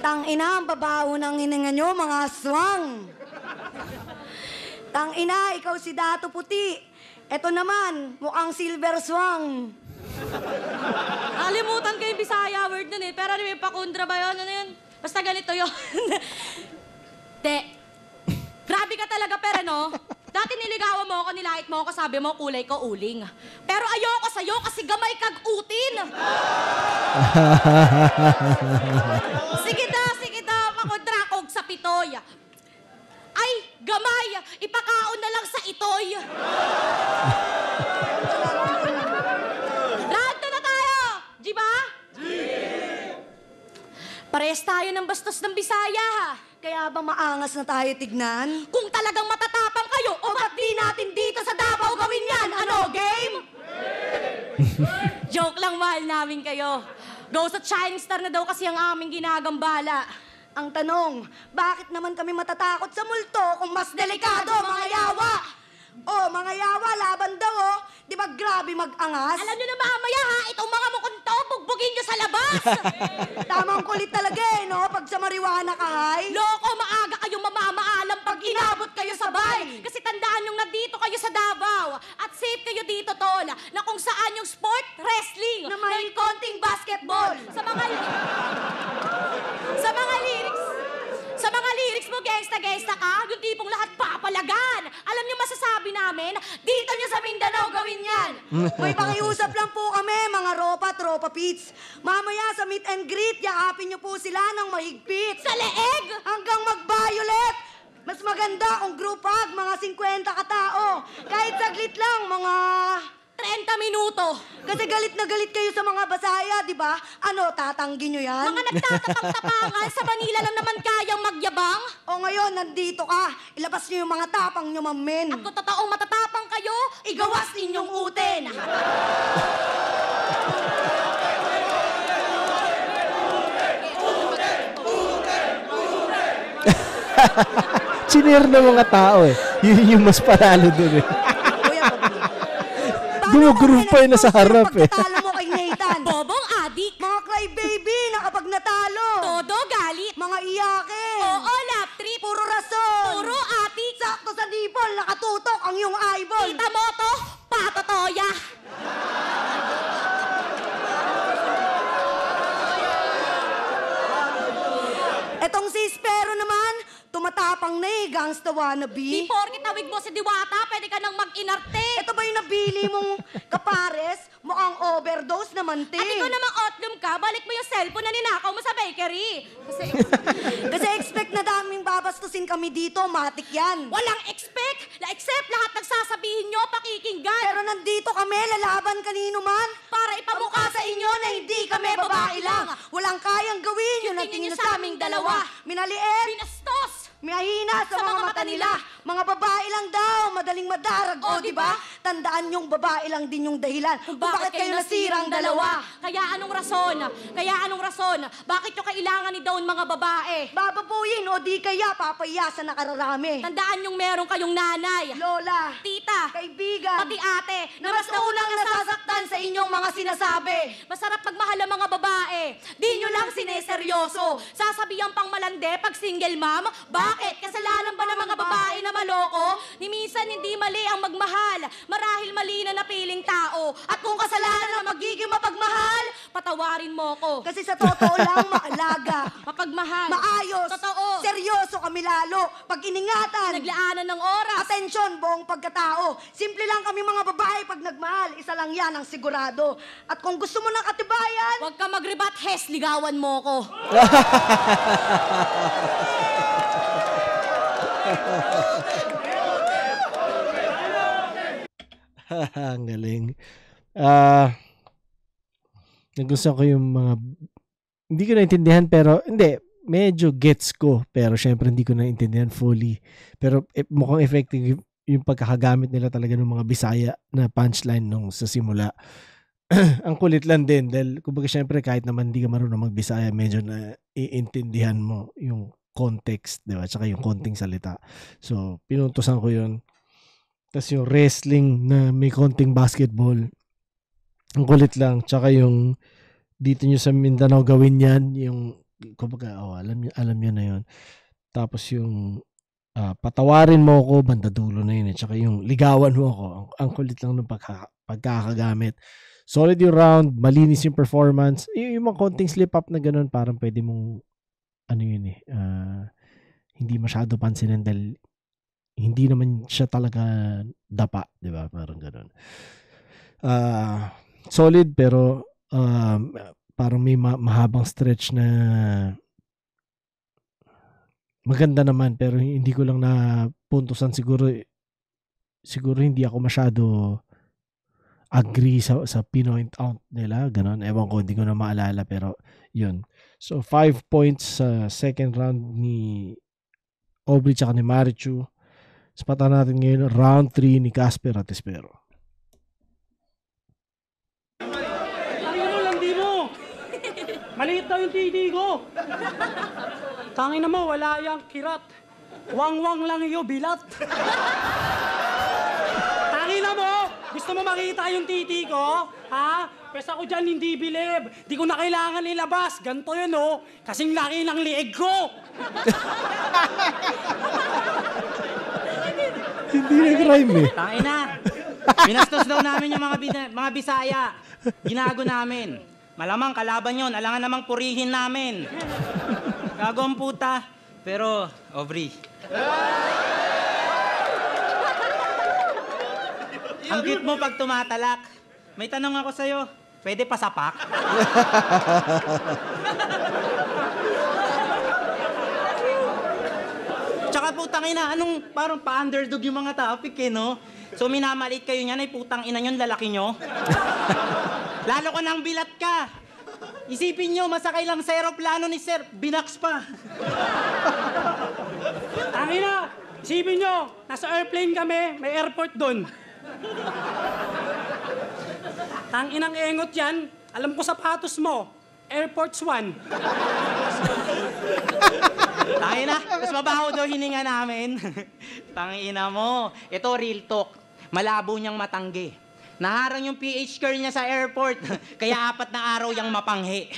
Speaker 4: Tangina, ang babaho ng hininga nyo, mga aswang. Tangina, ikaw si Dato Puti. Eto naman, mukhang silver swang.
Speaker 5: Alimutan ko yung Bisaya word nun eh. Pero ano yung pakundra ba yun? Ano yun? Basta ganito yun. Grabe ka talaga, pero no? Dati niligawan mo ako, nilait mo ako, sabi mo kulay ko uling. Pero ayoko sa'yo kasi gamay kag utin. Sige daw, pakundra kog sa pitoy. Ay, gamay, ipakaon na lang sa itoy. Round 2 na tayo, di ba? Parehas tayo ng bastos ng Bisaya, ha?
Speaker 4: Kaya ba maangas na tayo tignan?
Speaker 5: Kung talagang matatapang kayo, o ba't di natin dito sa Davao gawin yan? Ano, game? Joke lang, mahal namin kayo. Ghost at Shining Star na daw kasi ang aming ginagambala.
Speaker 4: Ang tanong, bakit naman kami matatakot sa multo kung mas delikado, mga yawa? Oh, mga yawa, laban daw, oh. Di ba grabe mag-angas?
Speaker 5: Alam nyo na mamaya, ha? Itong mga mukunto, bugbugin nyo sa labas!
Speaker 4: Tamang kulit talaga, eh, no? Pag sa marijuana ka, hay?
Speaker 5: Loko, maaga kayong mamamaalam pag inabot kayo sabay. Kasi tandaan yung nandito kayo sa Davao. At safe kayo dito, tol. Na kung saan yung sport, wrestling.
Speaker 4: Na may konting basketball.
Speaker 5: Sa mga lyrics mo, gangsta-gangsta ka, yung tipong lahat papalagan. Alam niyo masasabi namin, dito niyo sa Mindanao gawin yan.
Speaker 4: May pakiusap lang po kami, mga tropa pits. Mamaya sa meet and greet, yakapin niyo po sila ng mahigpit.
Speaker 5: Sa leeg!
Speaker 4: Hanggang mag-violet. Mas maganda kung group hug, mga 50 katao. Kahit saglit lang, mga
Speaker 5: 30 minuto.
Speaker 4: Kasi galit na galit kayo sa mga Basaya, di ba? Ano, tatanggi nyo yan?
Speaker 5: Mga nagtatapang-tapangan, sa Manila lang naman kayang magyabang.
Speaker 4: O ngayon, nandito ka. Ilabas nyo yung mga tapang nyo, mamen.
Speaker 5: At kung totoong matatapang kayo, igawas ninyong uten.
Speaker 2: Chinir ng mga tao eh. Yun yung mas panalo dun eh. Gumugroup pa yun na sa harap eh.
Speaker 4: Pagkatalo mo kay Nathan.
Speaker 5: Bobong adik.
Speaker 4: Mga crybaby na kapag natalo.
Speaker 5: Todo galit.
Speaker 4: Mga iyake.
Speaker 5: Oo, lap trip.
Speaker 4: Puro rason.
Speaker 5: Puro atik.
Speaker 4: Sakto sa dipol, nakatutok ang iyong eyeball.
Speaker 5: Kita mo to, patotoya.
Speaker 4: Etong si Espero naman, tumatapang na eh, gangsta wannabe.
Speaker 5: Di porkit nawig mo si Diwata, pwede ka nang mag-inarte.
Speaker 4: Ito ba yung nabili mong kapares? Mukhang overdose naman, te.
Speaker 5: At ikaw namang otlum ka, balik mo yung cellphone na ninakaw mo sa bakery.
Speaker 4: Kasi expect na daming babastusin kami dito, matik yan.
Speaker 5: Walang expect, except lahat nagsasabihin nyo, pakikinggan.
Speaker 4: Pero nandito kami, lalaban kanino man.
Speaker 5: Para ipamukha sa inyo na hindi kami babae lang.
Speaker 4: Walang kayang gawin yun ang tingin sa aming dalawa. Minaliit,
Speaker 5: Binastos.
Speaker 4: mahina sa mga mata nila. Mga babae lang daw, madaling madarag. O, di ba? Tandaan yung babae lang din yung dahilan. Kung bakit kayo nasirang dalawa.
Speaker 5: Kaya anong rason? Bakit nyo kailangan ni Dawn mga babae?
Speaker 4: Bababuyin o di kaya papayasan na kararami.
Speaker 5: Tandaan yung meron kayong nanay,
Speaker 4: Lola,
Speaker 5: tita,
Speaker 4: kaibigan,
Speaker 5: pati ate,
Speaker 4: na mas unang nasasaktan sa inyong mga sinasabi.
Speaker 5: Masarap magmahal ang mga babae. Di nyo lang sineseryoso. Sasabihan pang malande pag single mom. Bakit? Kasalanan ba ng mga babae na maloko? Ni minsan hindi mali ang magmahal. Marahil mali na napiling tao. At kung kasalanan na magiging mapagmahal, patawarin mo ko.
Speaker 4: Kasi sa totoo lang, maalaga,
Speaker 5: Mapagmahal.
Speaker 4: maayos,
Speaker 5: Totoo.
Speaker 4: seryoso kami lalo. Pag iningatan,
Speaker 5: Naglaanan ng oras.
Speaker 4: atensyon, buong pagkatao. Simple lang kami mga babae pag nagmahal. Isa lang yan ang sigurado. At kung gusto mo ng katibayan,
Speaker 5: Huwag ka magribat, Hes, ligawan mo ko.
Speaker 2: Ang galing. Nagustuhan ko yung mga, hindi ko naintindihan pero, hindi, medyo gets ko. Pero syempre hindi ko naintindihan fully. Pero mukhang effective yung pagkakagamit nila talaga ng mga Bisaya na punchline nung sa simula. Ang kulit lang din dahil kumbaga syempre kahit naman hindi ka marunong mag-Bisaya, medyo na iintindihan mo yung context, di ba? Tsaka yung konting salita. So, pinuntusan ko yun. Tapos yung wrestling na may konting basketball. Ang kulit lang. Tsaka yung dito nyo sa Mindanao gawin yan. Yung, kumbaga, alam nyo na yun. Tapos yung patawarin mo ako, banda dulo na yun. Tsaka yung ligawan mo ako. Ang kulit lang ng pagkakagamit. Solid yung round, malinis yung performance. Yung mga konting slip up na ganun, parang pwede mong hindi masyado pansinin dahil hindi naman siya talaga dapa, di ba? Parang ganun. Solid pero parang may mahabang stretch na maganda naman pero hindi ko lang napuntusan siguro hindi ako masyado agree sa pinoint out nila, ganun. Ewan ko, hindi ko na maalala pero yun. So 5 points sa second round ni Aubrey tsaka ni Marichu. Spatan natin ngayon round 3 ni Casper at Espero.
Speaker 7: Landi mo! Maliit daw yung titi ko. Tangin na mo, wala yung kirat. Wang-wang lang iyo, bilat. Tangin na mo! Gusto mo makita yung titi ko? Ha? Pesa ko dyan, hindi bilib. Di ko na kailangan ilabas. Ganto yun, oh. Kasing laki ng lieg ko.
Speaker 2: Hindi nag-rhyme eh.
Speaker 9: Tangin na. Binastos daw namin yung mga Bisaya. Ginago namin. Malamang kalaban yon, alangan namang purihin namin. Gago ang puta. Pero, Aubrey. Ang cute mo pag tumatalak. May tanong ako sa'yo. Pwede pasapak? Tsaka putang ina, anong parang pa-underdog yung mga topic eh, no? So minamaliit kayo niyan, ay putang ina nyo, lalaki nyo. Lalo ko nang bilat ka. Isipin nyo, masakay lang sa aeroplano ni Sir, binaks pa.
Speaker 7: Tangina, isipin nyo, nasa airplane kami, may airport doon. Tanginang engot yan, alam ko sapatos mo, Air Force 1.
Speaker 9: Tangina, mas mabaho daw hininga namin. Tangina mo, ito real talk. Malabo niyang matanggi. Naharang yung PH girl niya sa airport, kaya 4 na araw yang mapanghi.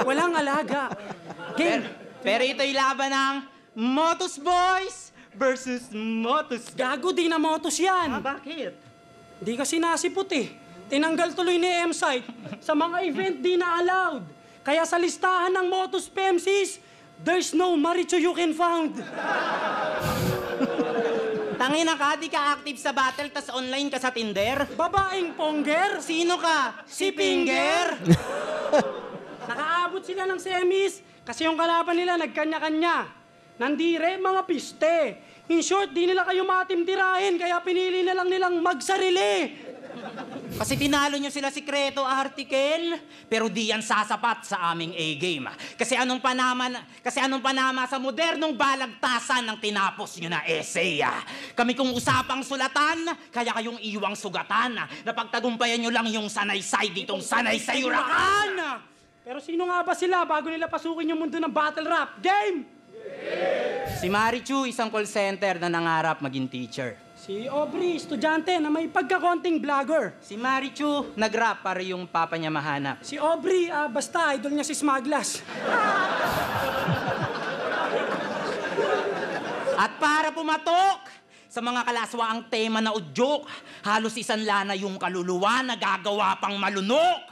Speaker 7: Walang alaga. Game.
Speaker 9: Pero ito'y laban ng Motus Boys versus Motus.
Speaker 7: Gago, di na motos yan.
Speaker 9: Bakit?
Speaker 7: Di kasi nasipot eh. Tinanggal tuloy ni M-Site. Sa mga event, di na allowed. Kaya sa listahan ng Motus PMCs, there's no Marichu you can found.
Speaker 9: Tangina ka, di ka active sa battle, tas online ka sa Tinder?
Speaker 7: Babaeng pongger?
Speaker 9: Sino ka? Si Pinger?
Speaker 7: Nakaabot sila ng semis kasi yung kalaban nila nagkanya-kanya. Nandire, mga piste. In short, di nila kayo matimtirahin kaya pinili na lang nilang magsarili.
Speaker 9: Kasi tinalo nyo sila sikreto article, pero di yan sasapat sa aming A-game. Kasi anong panama sa modernong balagtasan ng tinapos nyo na essay. Kami kung usapang sulatan, kaya kayong iwang sugatan. Napagtagumpayan nyo lang yung sanaysay ditong sanay sa Huracan!
Speaker 7: Pero sino nga ba sila bago nila pasukin yung mundo ng battle rap? Game!
Speaker 9: Si Marichu, isang call center na nangarap maging teacher.
Speaker 7: Si Aubrey, estudyante na may pagkakonting vlogger.
Speaker 9: Si Marichu, nag-rap para yung papa niya mahanap.
Speaker 7: Si Aubrey, basta idol niya si Smaglas.
Speaker 9: At para pumatok sa mga kalaswaang tema na udyok, halos isang lana yung kaluluwa na gagawa pang malunok.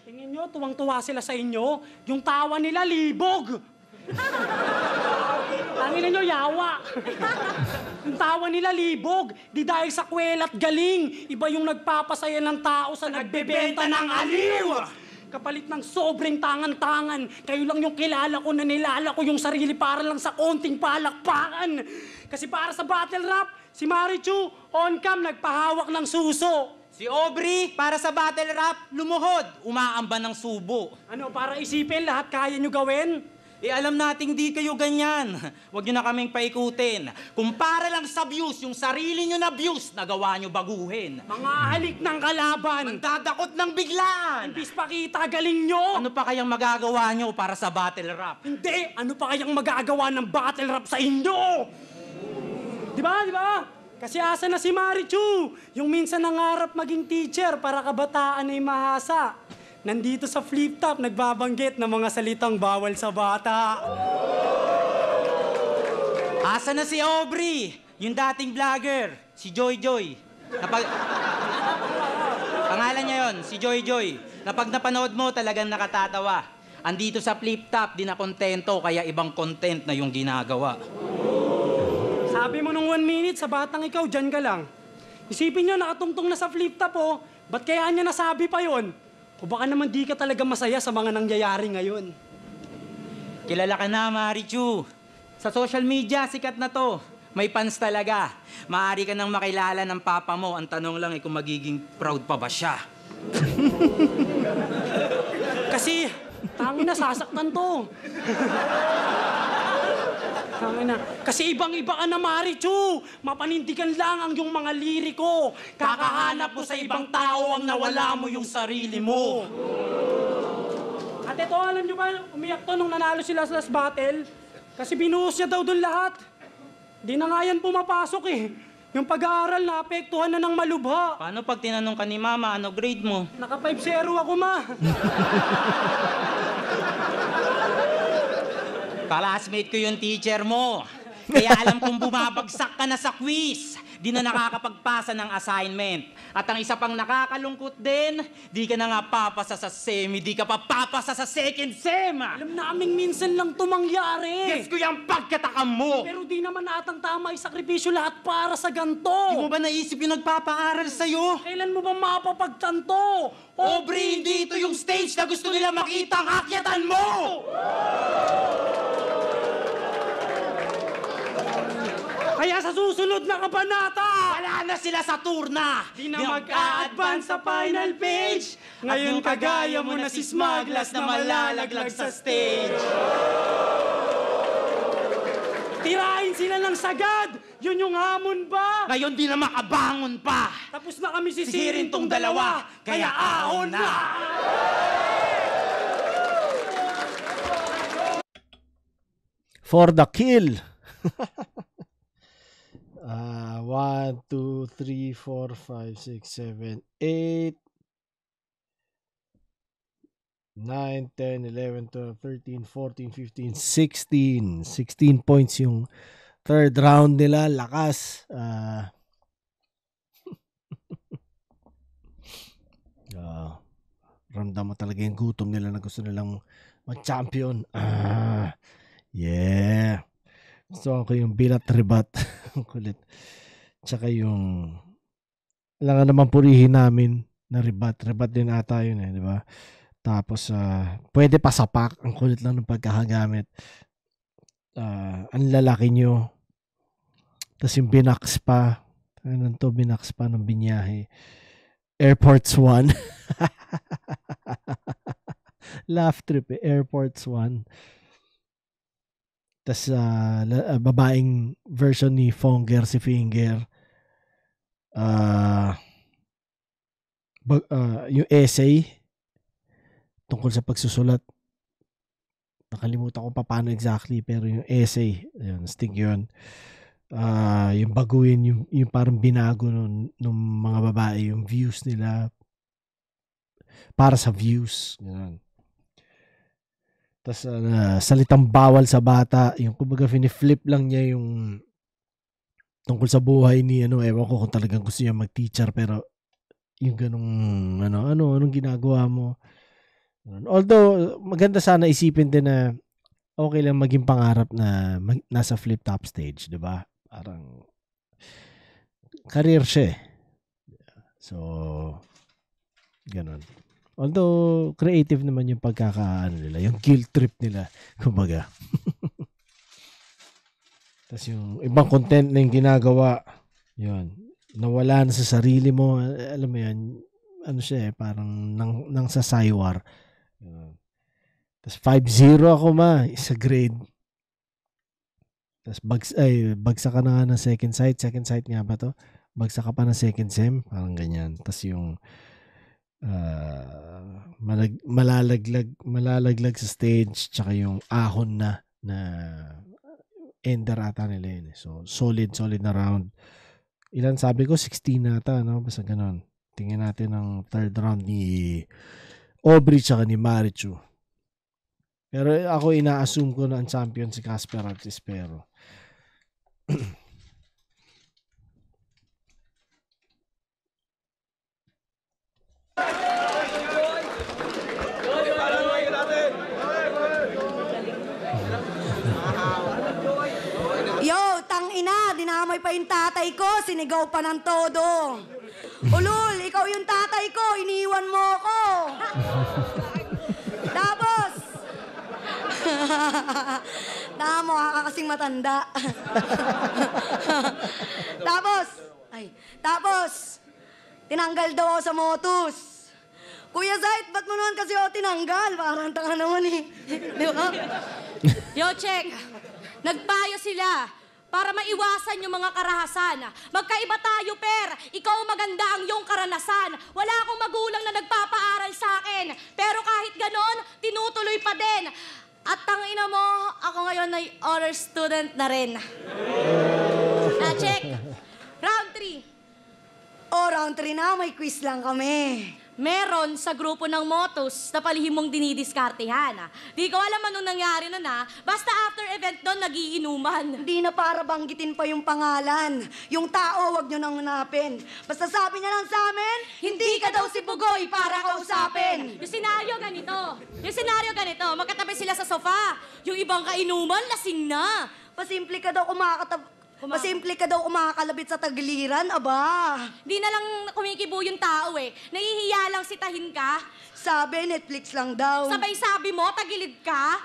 Speaker 7: Tingin nyo, tuwang-tuwa sila sa inyo. Yung tawa nila, libog. Tangina nyo, yawa. Yung tawa nila, libog. Di dahil sa kwel at galing. Iba yung nagpapasaya ng tao sa nagbebenta ng aliw. Kapalit ng sobrang tangan-tangan. Kayo lang yung kilala ko na nilala ko yung sarili para lang sa konting palakpakan. Kasi para sa battle rap, si Marichu, on-cam, nagpahawak ng suso.
Speaker 9: Si Aubrey, para sa battle rap, lumuhod, umaamba ng subo.
Speaker 7: Ano, para isipin lahat kaya nyo gawin?
Speaker 9: Alam nating di kayo ganyan. Huwag nyo na kaming paikutin. Kung para lang sa views, yung sarili nyo na views, nagawa nyo baguhin.
Speaker 7: Mga halik ng kalaban.
Speaker 9: Mandadakot ng biglaan.
Speaker 7: Imbis pakita, galing nyo.
Speaker 9: Ano pa kayang magagawa nyo para sa battle rap?
Speaker 7: Hindi, ano pa kayang magagawa ng battle rap sa inyo? Di ba? Kasi asa na si Marichu, yung minsan nangarap maging teacher para kabataan ay mahasa. Nandito sa flip top, nagbabanggit ng mga salitang bawal sa bata.
Speaker 9: Asa na si Aubrey? Yung dating vlogger, si Joy Joy. Pangalan niya yon, si Joy Joy. Na pag napanood mo, talagang nakatatawa. Andito sa flip top, di na kontento, kaya ibang content na yung ginagawa.
Speaker 7: Sabi mo nung 1 minute, sa batang ikaw, dyan ka lang. Isipin nyo, nakatungtong na sa flip top, oh. Ba't kaya niya nasabi pa yon? O baka naman di ka talaga masaya sa mga nangyayari ngayon.
Speaker 9: Kilala ka na, Marichu. Sa social media, sikat na to. May fans talaga. Maaari ka nang makilala ng papa mo. Ang tanong lang ay kung magiging proud pa ba siya.
Speaker 7: Kasi, tangin na, sasaktan to. Kasi ibang-iba ka na, Marichu. Mapanindigan lang ang yung mga liriko. Kakahanap mo sa ibang tao ang nawala mo yung sarili mo. At ito, alam nyo ba, umiyak to nung nanalo sila sa last battle. Kasi binuhos niya daw doon lahat. Di na nga yan pumapasok eh. Yung pag-aaral, naapektuhan na ng malubha.
Speaker 9: Paano pag tinanong ka ni Mama, ano grade mo?
Speaker 7: Naka 5-0 ako, ma.
Speaker 9: Classmate ko yung teacher mo. Kaya alam kong bumabagsak ka na sa quiz. di na nakakapagpasa ng assignment. At ang isa pang nakakalungkot din, di ka na nga papasa sa semi, di ka pa papasa sa second sem.
Speaker 7: Alam naming minsan lang ito mangyari.
Speaker 9: Guess ko yung pagkatakam mo.
Speaker 7: Pero di naman atang tama isakripisyo lahat para sa ganto.
Speaker 9: Di mo ba naisip yung nagpapaaral sa'yo?
Speaker 7: Kailan mo ba mapapagtanto?
Speaker 9: Aubrey, hindi ito yung stage na gusto nila makita ang akyatan mo!
Speaker 7: Kaya sa susunod na kabanata,
Speaker 9: wala na sila sa tour na!
Speaker 7: di na mag-a-advance sa final page. Ngayon kagaya mo na si Smuglas na malalaglag sa stage. Tirahin sila ng sagad! Yun yung hamon ba?
Speaker 9: Ngayon di na makabangon pa!
Speaker 7: Tapos na kami
Speaker 9: Sisirin tong dalawa, kaya ahon na!
Speaker 2: For the kill. 1, 2, 3, 4, 5, 6, 7, 8, 9, 10, 11, 12, 13, 14, 15, 16. 16 points yung third round nila. Lakas. Ramdam mo talaga yung gutom nila na gusto nilang mag-champion. Yeah. Gusto ko yung bilat ribat. Kulit. Tsaka yung alam nga naman purihin namin na ribat. Ribat din ata yun di ba? Tapos pwede pa sapak. Ang kulit lang ng pagkakagamit. Ang lalaki nyo. Tapos yung binaks pa. Ano to? Binaks pa ng binyahe. Airports 1. Laugh trip Airports 1. Tas babaeng version ni Fonger si Finger. Yung essay tungkol sa pagsusulat. Nakalimutan ko pa paano exactly pero yung essay, yun, stig yun. Yung baguhin yung parang binago nung mga babae yung views nila para sa views. Yun. Tas salitang bawal sa bata, yung kumbaga fini-flip lang niya yung tungkol sa buhay ni ewan ko kung talagang gusto niya mag-teacher pero yung ganung anong ginagawa mo. Although maganda sana isipin din na okay lang maging pangarap na nasa flip top stage, 'di ba? Parang career siya. So ganun. Although creative naman yung pagkakaano nila, yung guilt trip nila, kumbaga. Tapos yung ibang content na yung ginagawa, yun, nawala na sa sarili mo, alam mo yan, ano siya parang nang sa saywar. Tapos 5-0 ako isa grade. Tapos bagsak ka na nga ng second sight nga ba to? Bagsak ka pa ng second sem, parang ganyan. Tapos yung malalaglag sa stage tsaka yung ahon na ender ata nila yun. So solid na round. Ilan sabi ko 16 nata, no? Basta ganon. Tingnan natin ang third round ni Aubrey tsaka ni Marichu. Pero ako ina-assume ko na ang champion si Casper at Espero.
Speaker 4: Yo, tangina, dinamay pa yung tatay ko, sinigaw pa ng todo. Ulul, ikaw yung tatay ko, iniwan mo ako. Tapos, tama ka kasing matanda. Tapos, tinanggal daw ako sa motus. Kuya Zait, ba't mo naman kasi ako tinanggal? Parang tanga naman Di ba?
Speaker 5: Yo, check. Nagpayo sila para maiwasan yung mga karahasan. Magkaiba tayo, Per. Ikaw maganda ang iyong karanasan. Wala akong magulang na nagpapaaral sa akin. Pero kahit ganon, tinutuloy pa din. At tangina mo, ako ngayon ay honor student na rin. Check. Round 3.
Speaker 4: Oh, round 3 na. May quiz lang kami.
Speaker 5: Meron sa grupo ng Motos na palihim mong dinidiskartehan. Di ko alam anong nangyari nun Basta after event doon, nagiinuman.
Speaker 4: Hindi na para banggitin pa yung pangalan. Yung tao, wag nyo nang hanapin. Basta sabi niya lang sa amin, hindi ka daw si Bugoy para kausapin.
Speaker 5: Yung senaryo ganito, magkatabi sila sa sofa. Yung ibang kainuman, lasing na.
Speaker 4: Pasimple ka daw umakalabit sa tagiliran, aba.
Speaker 5: Di na lang kumikibo yung tao Nahihiya lang sitahin ka.
Speaker 4: Sabi, Netflix lang daw.
Speaker 5: Sabay sabi mo, tagilid ka.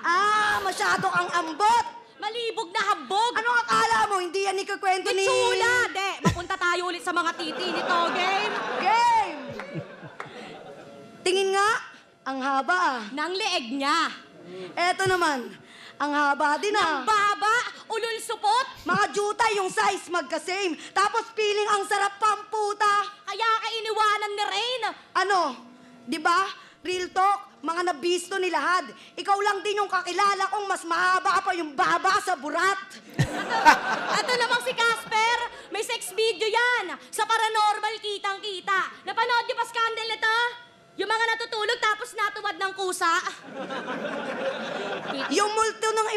Speaker 4: Masyado kang ambot.
Speaker 5: Malibog na habog.
Speaker 4: Anong akala mo? Hindi yan ikukwento ni...
Speaker 5: Kutsula, mapunta tayo ulit sa mga titi nito. Game?
Speaker 4: Game! Tingin nga, ang haba
Speaker 5: Nang leeg niya.
Speaker 4: Eto naman, ang haba din
Speaker 5: Nang baba, ulul supot.
Speaker 4: Mga juta yung size magka-same. Tapos feeling ang sarap pamputa.
Speaker 5: Kaya ka iniwanan ni Rain.
Speaker 4: Ano? Di ba? Real talk, mga nabisto ni Lahad. Ikaw lang din yung kakilala kong mas mahaba pa yung baba sa burat.
Speaker 5: Ito namang si Casper, may sex video yan. Sa paranormal kitang-kita. Napanood niyo pa scandal nito? Yung mga natutulog tapos natuwad ng kusa.
Speaker 4: Yung multo ng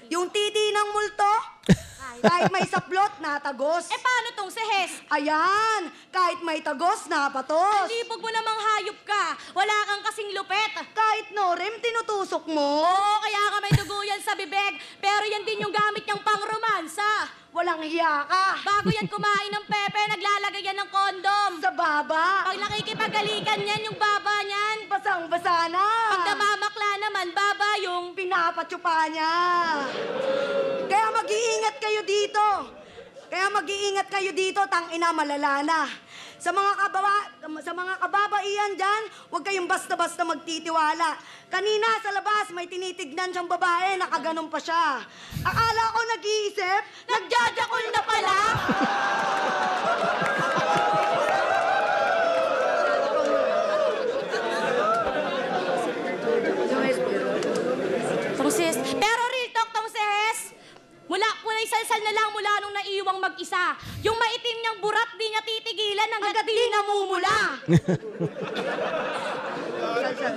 Speaker 4: yung titi ng multo, kahit may saplot, natagos.
Speaker 5: Paano tong si Hes?
Speaker 4: Ayan, kahit may tagos, napatos.
Speaker 5: Libog mo namang hayop ka. Wala kang kasing lupet.
Speaker 4: Kahit norem, tinutusok mo.
Speaker 5: Oo, kaya ka may dugo yan sa bibig. Pero yan din yung gamit niyang pang-romansa.
Speaker 4: Walang hiya ka.
Speaker 5: Bago yan kumain ng pepe, naglalagay yan ng kondom.
Speaker 4: Sa baba.
Speaker 5: Pag nakikipagalikan yan, yung baba niyan.
Speaker 4: Basang-basa na.
Speaker 5: Pag namamakla naman, baba yung...
Speaker 4: Pinapatsupa niya. Kaya mag-iingat kayo dito. Tangina, malala na. Sa mga kababaihan dyan, huwag kayong basta-basta magtitiwala. Kanina sa labas, may tinitignan siyang babae, nakaganon pa siya. Akala ko nag-iisip, nagjajakol na pala.
Speaker 5: Tongses, pero real talk, Tongses. Mula salsal na lang mula nung naiwang mag-isa. Yung maitim niyang burat, di niya titigilan hanggat di namumula.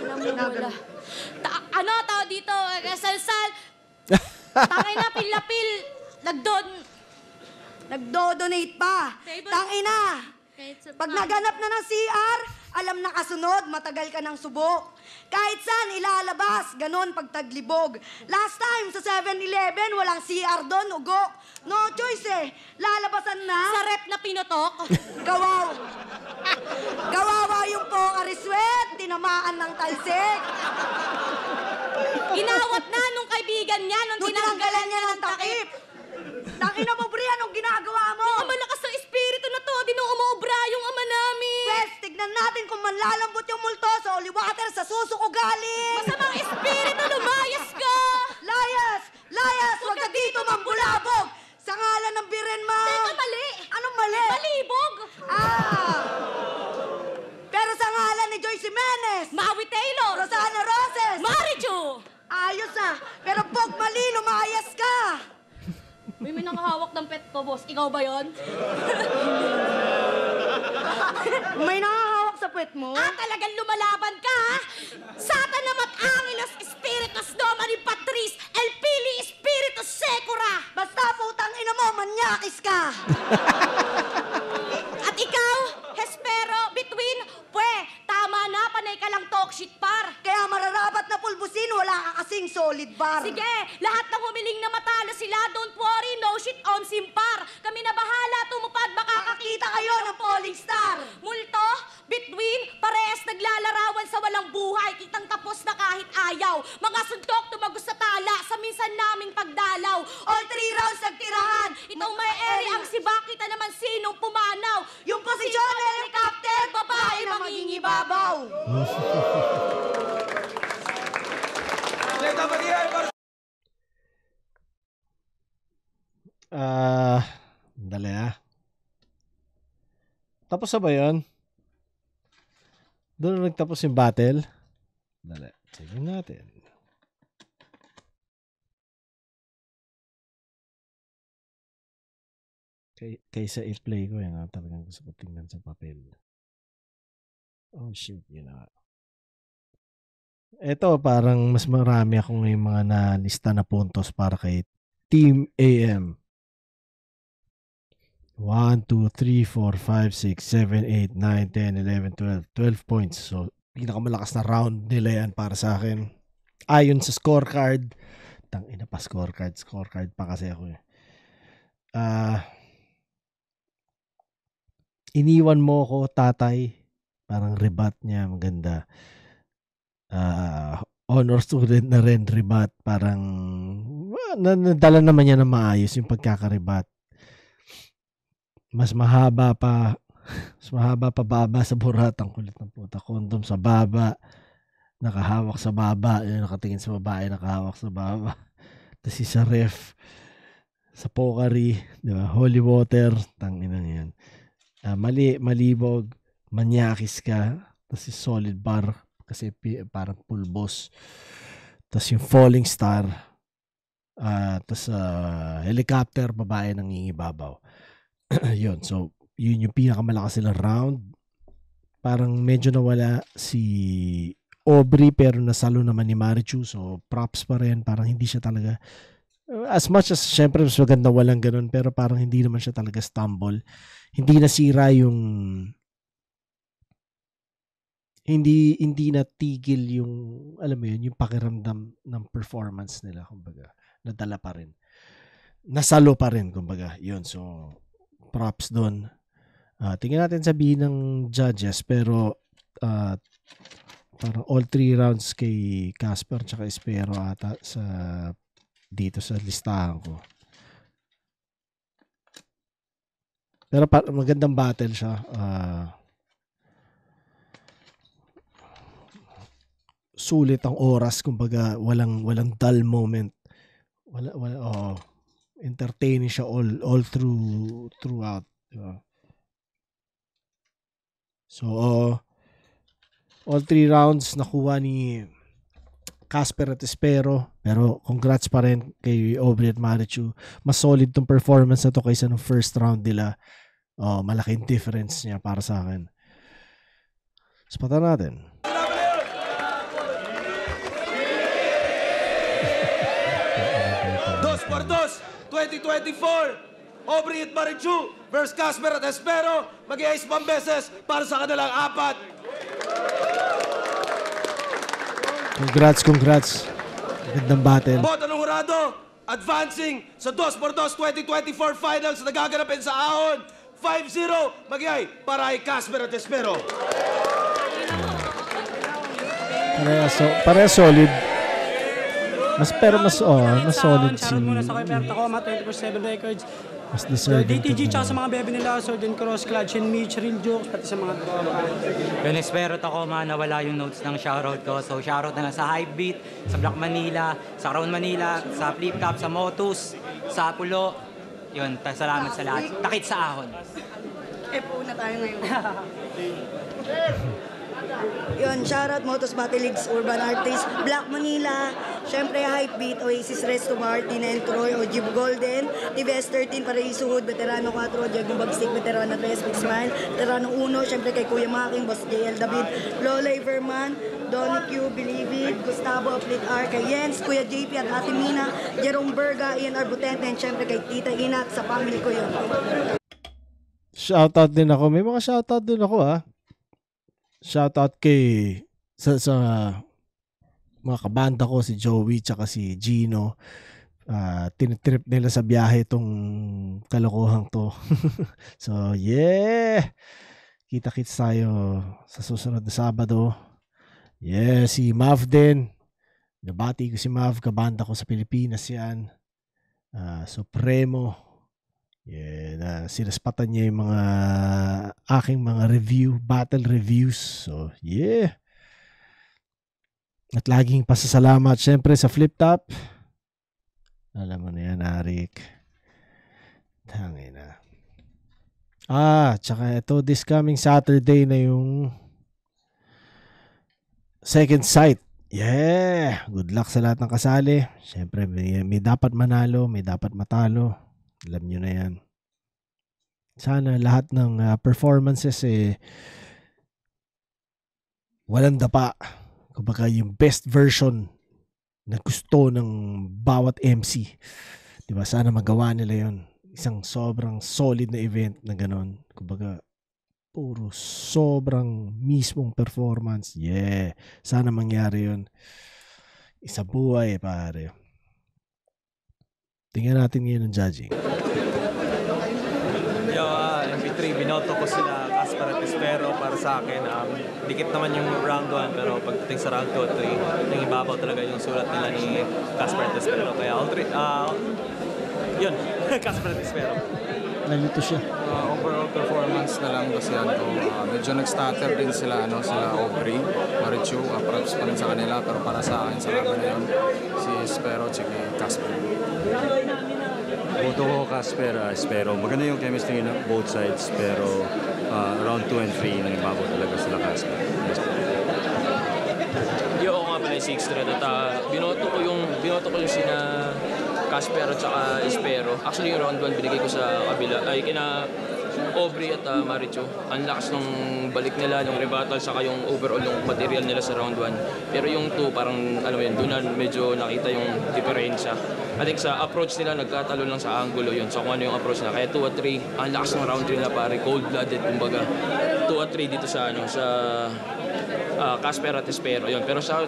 Speaker 5: Namumula. Ano tao dito? Salsal. Tangay na, pil-lapil.
Speaker 4: Nagdo-donate pa. Tangina. Pag naganap na ng CR, alam na kasunod, matagal ka ng subok. Kahit saan ilalabas, ganon pag taglibog. Last time sa 7-Eleven, walang CR doon, ugok. No choice lalabasan na.
Speaker 5: Sa rep na pinutok.
Speaker 4: Gawawa yung Pocari Sweat, tinamaan ng talsik.
Speaker 5: Inawat na nung kaibigan niya, nung
Speaker 4: tinanggalan niya ng takip. Tangina mo, Bri, anong ginagawa mo?
Speaker 5: Ang malakas ng espiritu na to, di nung umobra yung ama namin.
Speaker 4: Pwes, tignan natin kung manlalambot yung multo sa holy water sa susuko galing.
Speaker 5: Masamang espiritu, lumayas ka!
Speaker 4: Layas! Huwag ka dito mambulabog! Sa ngalan ng biren mo!
Speaker 5: Teka, mali!
Speaker 4: Anong mali?
Speaker 5: Malibog!
Speaker 4: Pero sa ngalan ni Joyce Jimenez!
Speaker 5: Maui Taylor!
Speaker 4: Rosana Roses!
Speaker 5: Marichu!
Speaker 4: Ayos pero pog mali, lumayas ka!
Speaker 5: May nanghahawak ng pet ko, boss. Ikaw ba yon?
Speaker 4: May nanghahawak sa puwet mo?
Speaker 5: Talagang lumalaban ka, ha? Satan namat Angelos Spiritus Domini Patris El Pili Spiritus Secura!
Speaker 4: Basta putang ina mo, manyakis ka!
Speaker 5: At ikaw, Hespero, between, tama na, panay ka lang talk shit par.
Speaker 4: Kaya mararapat na pulbusin, wala ka kasing solid bar.
Speaker 5: Sige, lahat ng humiling na matalo sila, don't worry, no shit on simpar. Kami na bahala, tumupad, makakakita kayo ng falling star. Multo, between, parehas naglalarawan sa walang buhay, kitang tapos na kahit ayaw. Mga suntok tumagos sa tala, sa minsan naming pagdalaw. All 3 rounds nagtirahan, itong may eri ang siba, kita naman sinong pumanaw.
Speaker 4: Yung posisyon ng helicopter, babae na mangingibabaw.
Speaker 2: Dali Tapos na ba yun? Doon na nagtapos yung battle? Dali. Sige natin. Kaysa i-play ko yan, talagang gusto ko tingnan sa papel. Oh shit, yun na. Ito, parang mas marami akong may mga nalista na puntos para kay Team AM. 1, 2, 3, 4, 5, 6, 7, 8, 9, 10, 11, 12. 12 points. So, pinakamalakas na round nila yan para sa akin. Ayon sa scorecard. Tangina pa scorecard. Scorecard pa kasi ako eh. Iniwan mo ko, tatay. Parang rebat niya. Maganda. Honor student na rin, rebat. Parang nadala naman niya na maayos yung pagkakarebat. Mas mahaba pa baba sa burat. Ang kulit ng puta. Kondom sa baba. Nakahawak sa baba. Yung nakatingin sa babae, nakahawak sa baba. Tapos sa ref. Sa Pocari. Diba? Holy water. Tanginang yan. Malibog. Manyakis ka. Tapos solid bar. Kasi parang pulbos. Tapos yung falling star. Tapos helicopter. Babae nangingibabaw. Yun, so yun yung pinakamalakas silang round. Parang medyo nawala si Aubrey pero nasalo naman ni Marichu, so props pa rin. Parang hindi siya talaga, as much as syempre mas maganda walang ganun, pero parang hindi naman siya talaga stumble. Hindi nasira yung hindi natigil yung, alam mo yun, yung pakiramdam ng performance nila, kumbaga nadala pa rin, nasalo pa rin, kumbaga yun. So props doon. Tingnan natin sabihin ng judges, pero parang all 3 rounds kay Casper tsaka Espero ata sa dito sa listahan ko. Pero magandang battle siya. Sulit ang oras, kumbaga walang dull moment. Entertaining siya all throughout. So all 3 rounds nakuha ni Casper at Espero, pero congrats pa rin kay Aubrey at Marichu. Mas solid tong performance na to kaysa nung first round nila. Malaking difference niya para sa akin. Spatan natin.
Speaker 3: 2024, Aubrey at Marichu versus Casper at Espero. Mag-i-ice pang beses para sa kanilang 4.
Speaker 2: Congrats. Gandang battle.
Speaker 3: Boto ng hurado, advancing sa 2x2 2024 finals na gaganapin sa Ahon. 5-0, mag-i-ay para kay Casper at Espero.
Speaker 2: Pareha solid. Mas solid si...
Speaker 7: Shoutout muna sa kay Berta Coma, 24/7 Records.
Speaker 2: Mas deserving.
Speaker 7: DTG, tsaka sa mga bebe nila, Sword Cross, Clutch and Mitch, Real Jokes, pati sa mga tropa.
Speaker 8: Yun, Espero Tacoma, nawala yung notes ng shoutout ko. So, shoutout na lang sa Hypebeat, sa Black Manila, sa Crown Manila, sa Flip Top, sa Motus, sa Pulo. Yun, salamat sa lahat. Takit sa Ahon.
Speaker 4: Po na tayo ngayon. Yun, shoutout Motos Battle Leagues, Urban Artists, Black Manila, syempre Hypebeat, Oasis Resto Martin and Troy, Ojib Golden, TVS 13 para Isuhud, Veterano 4, Diego Bagsik, Veterano 3, Pixman, Veterano 1, syempre kay Kuya Making, Boss JL David, Lola Iverman, Donnie Q, Believe It, Gustavo Aplit R, kay Jens, Kuya JP at Ate Mina, Jerome Berga, Ian Arbutente, and syempre kay Tita Ina at sa family ko yun.
Speaker 2: Shoutout din ako. May mga shoutout din ako Shoutout kay sa mga kabanda ko, si Joey tsaka si Gino. Tinitrip nila sa biyahe tong kalokohang to. So yeah, kita-kits tayo sa susunod na Sabado. Yeah, si Mav din, nabati ko si Mav, kabanda ko sa Pilipinas yan. Supremo. Yeah, sinaspatan niya yung mga aking mga battle reviews. So, yeah. At laging pasasalamat syempre sa Flip Top. Alam mo na yan, Arik. Tangina. Tsaka ito, this coming Saturday na yung second sight. Yeah! Good luck sa lahat ng kasali. Syempre, may dapat manalo, may dapat matalo. Alam nyo na yan. Sana lahat ng performances walang dapa. Kumbaga yung best version na gusto ng bawat MC. Diba? Sana magawa nila yon. Isang sobrang solid na event na ganon. Kumbaga, puro sobrang mismong performance. Yeah. Sana mangyari yon. Isa buhay, pare. Tingnan natin ngayon ang judging.
Speaker 10: Yo, MP3, binoto ko sila Casper at Espero para sa akin. Dikit naman yung round 1 pero pagdating sa round 2 at 3, nang ibabaw talaga yung sulat nila ni Casper at Espero. Kaya all three, yun, Casper at Espero.
Speaker 2: Nalito siya.
Speaker 11: Overall performance na lang kasi medyo nag-stutter din sila, sila Aubrey, Marichu, props pa rin sa kanila, pero para sa akin sa laban na yun, si Espero at si Casper.
Speaker 12: Boto ko Casper, Espero. Maganda yung chemistry ng both sides, pero round 2 and 3, nangibabaw talaga sila Casper.
Speaker 13: Yo, ako nga pala yung 6-3 at binoto ko yung sina Casper at saka Espero. Actually, yung round 1 binigay ko sa kabila, ay kina Aubrey at Marichu. Ang lakas ng balik nila, yung rebuttal, saka yung overall yung material nila sa round 1. Pero yung 2, parang, alam mo yun, doon na medyo nakita yung diferensya. I think sa approach nila, nagkatalo lang sa angulo yun. So kung ano yung approach nila. Kaya 2 at 3, ang lakas ng round 3 nila pare, cold-blooded, kumbaga. 2 at 3 dito sa, sa Casper at Espero. Yun. Pero sa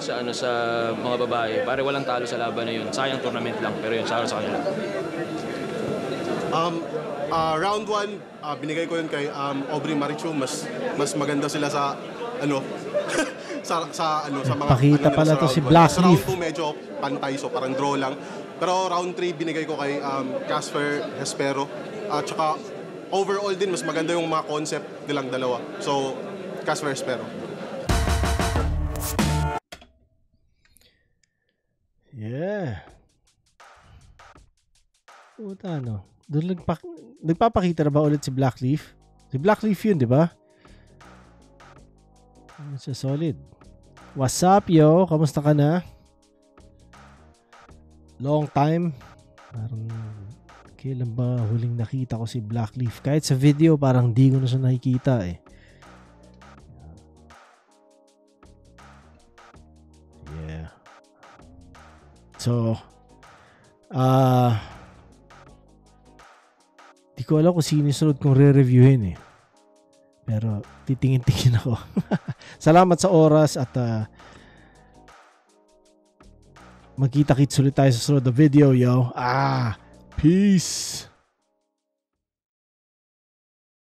Speaker 13: mga babae, pare walang talo sa laban na yun. Sayang tournament lang, pero yun, sa kanila.
Speaker 14: Round 1, binigay ko yun kay Aubrey Marichu. Mas maganda sila sa sa mga
Speaker 2: pakita pala to si Black
Speaker 14: Sa
Speaker 2: Leaf.
Speaker 14: round 2 medyo pantay, so parang draw lang. Pero round 3 binigay ko kay Casper Espero. At saka overall din mas maganda yung mga concept nilang dalawa. So Casper Espero.
Speaker 2: Yeah. Puta doon nagpapakita na ba ulit si Black Leaf? Si Black Leaf yun, di ba? Siya solid. What's up, yo? Kamusta ka na? Long time. Parang kailan ba huling nakita ko si Black Leaf? Kahit sa video, parang di ko na siya nakikita eh. Yeah. So, di ko alam kung sino yung sunod kong re-reviewin eh. Pero titingin-tingin ako. Salamat sa oras at magkita-kits ulit tayo sa sunod na video, yo. Peace!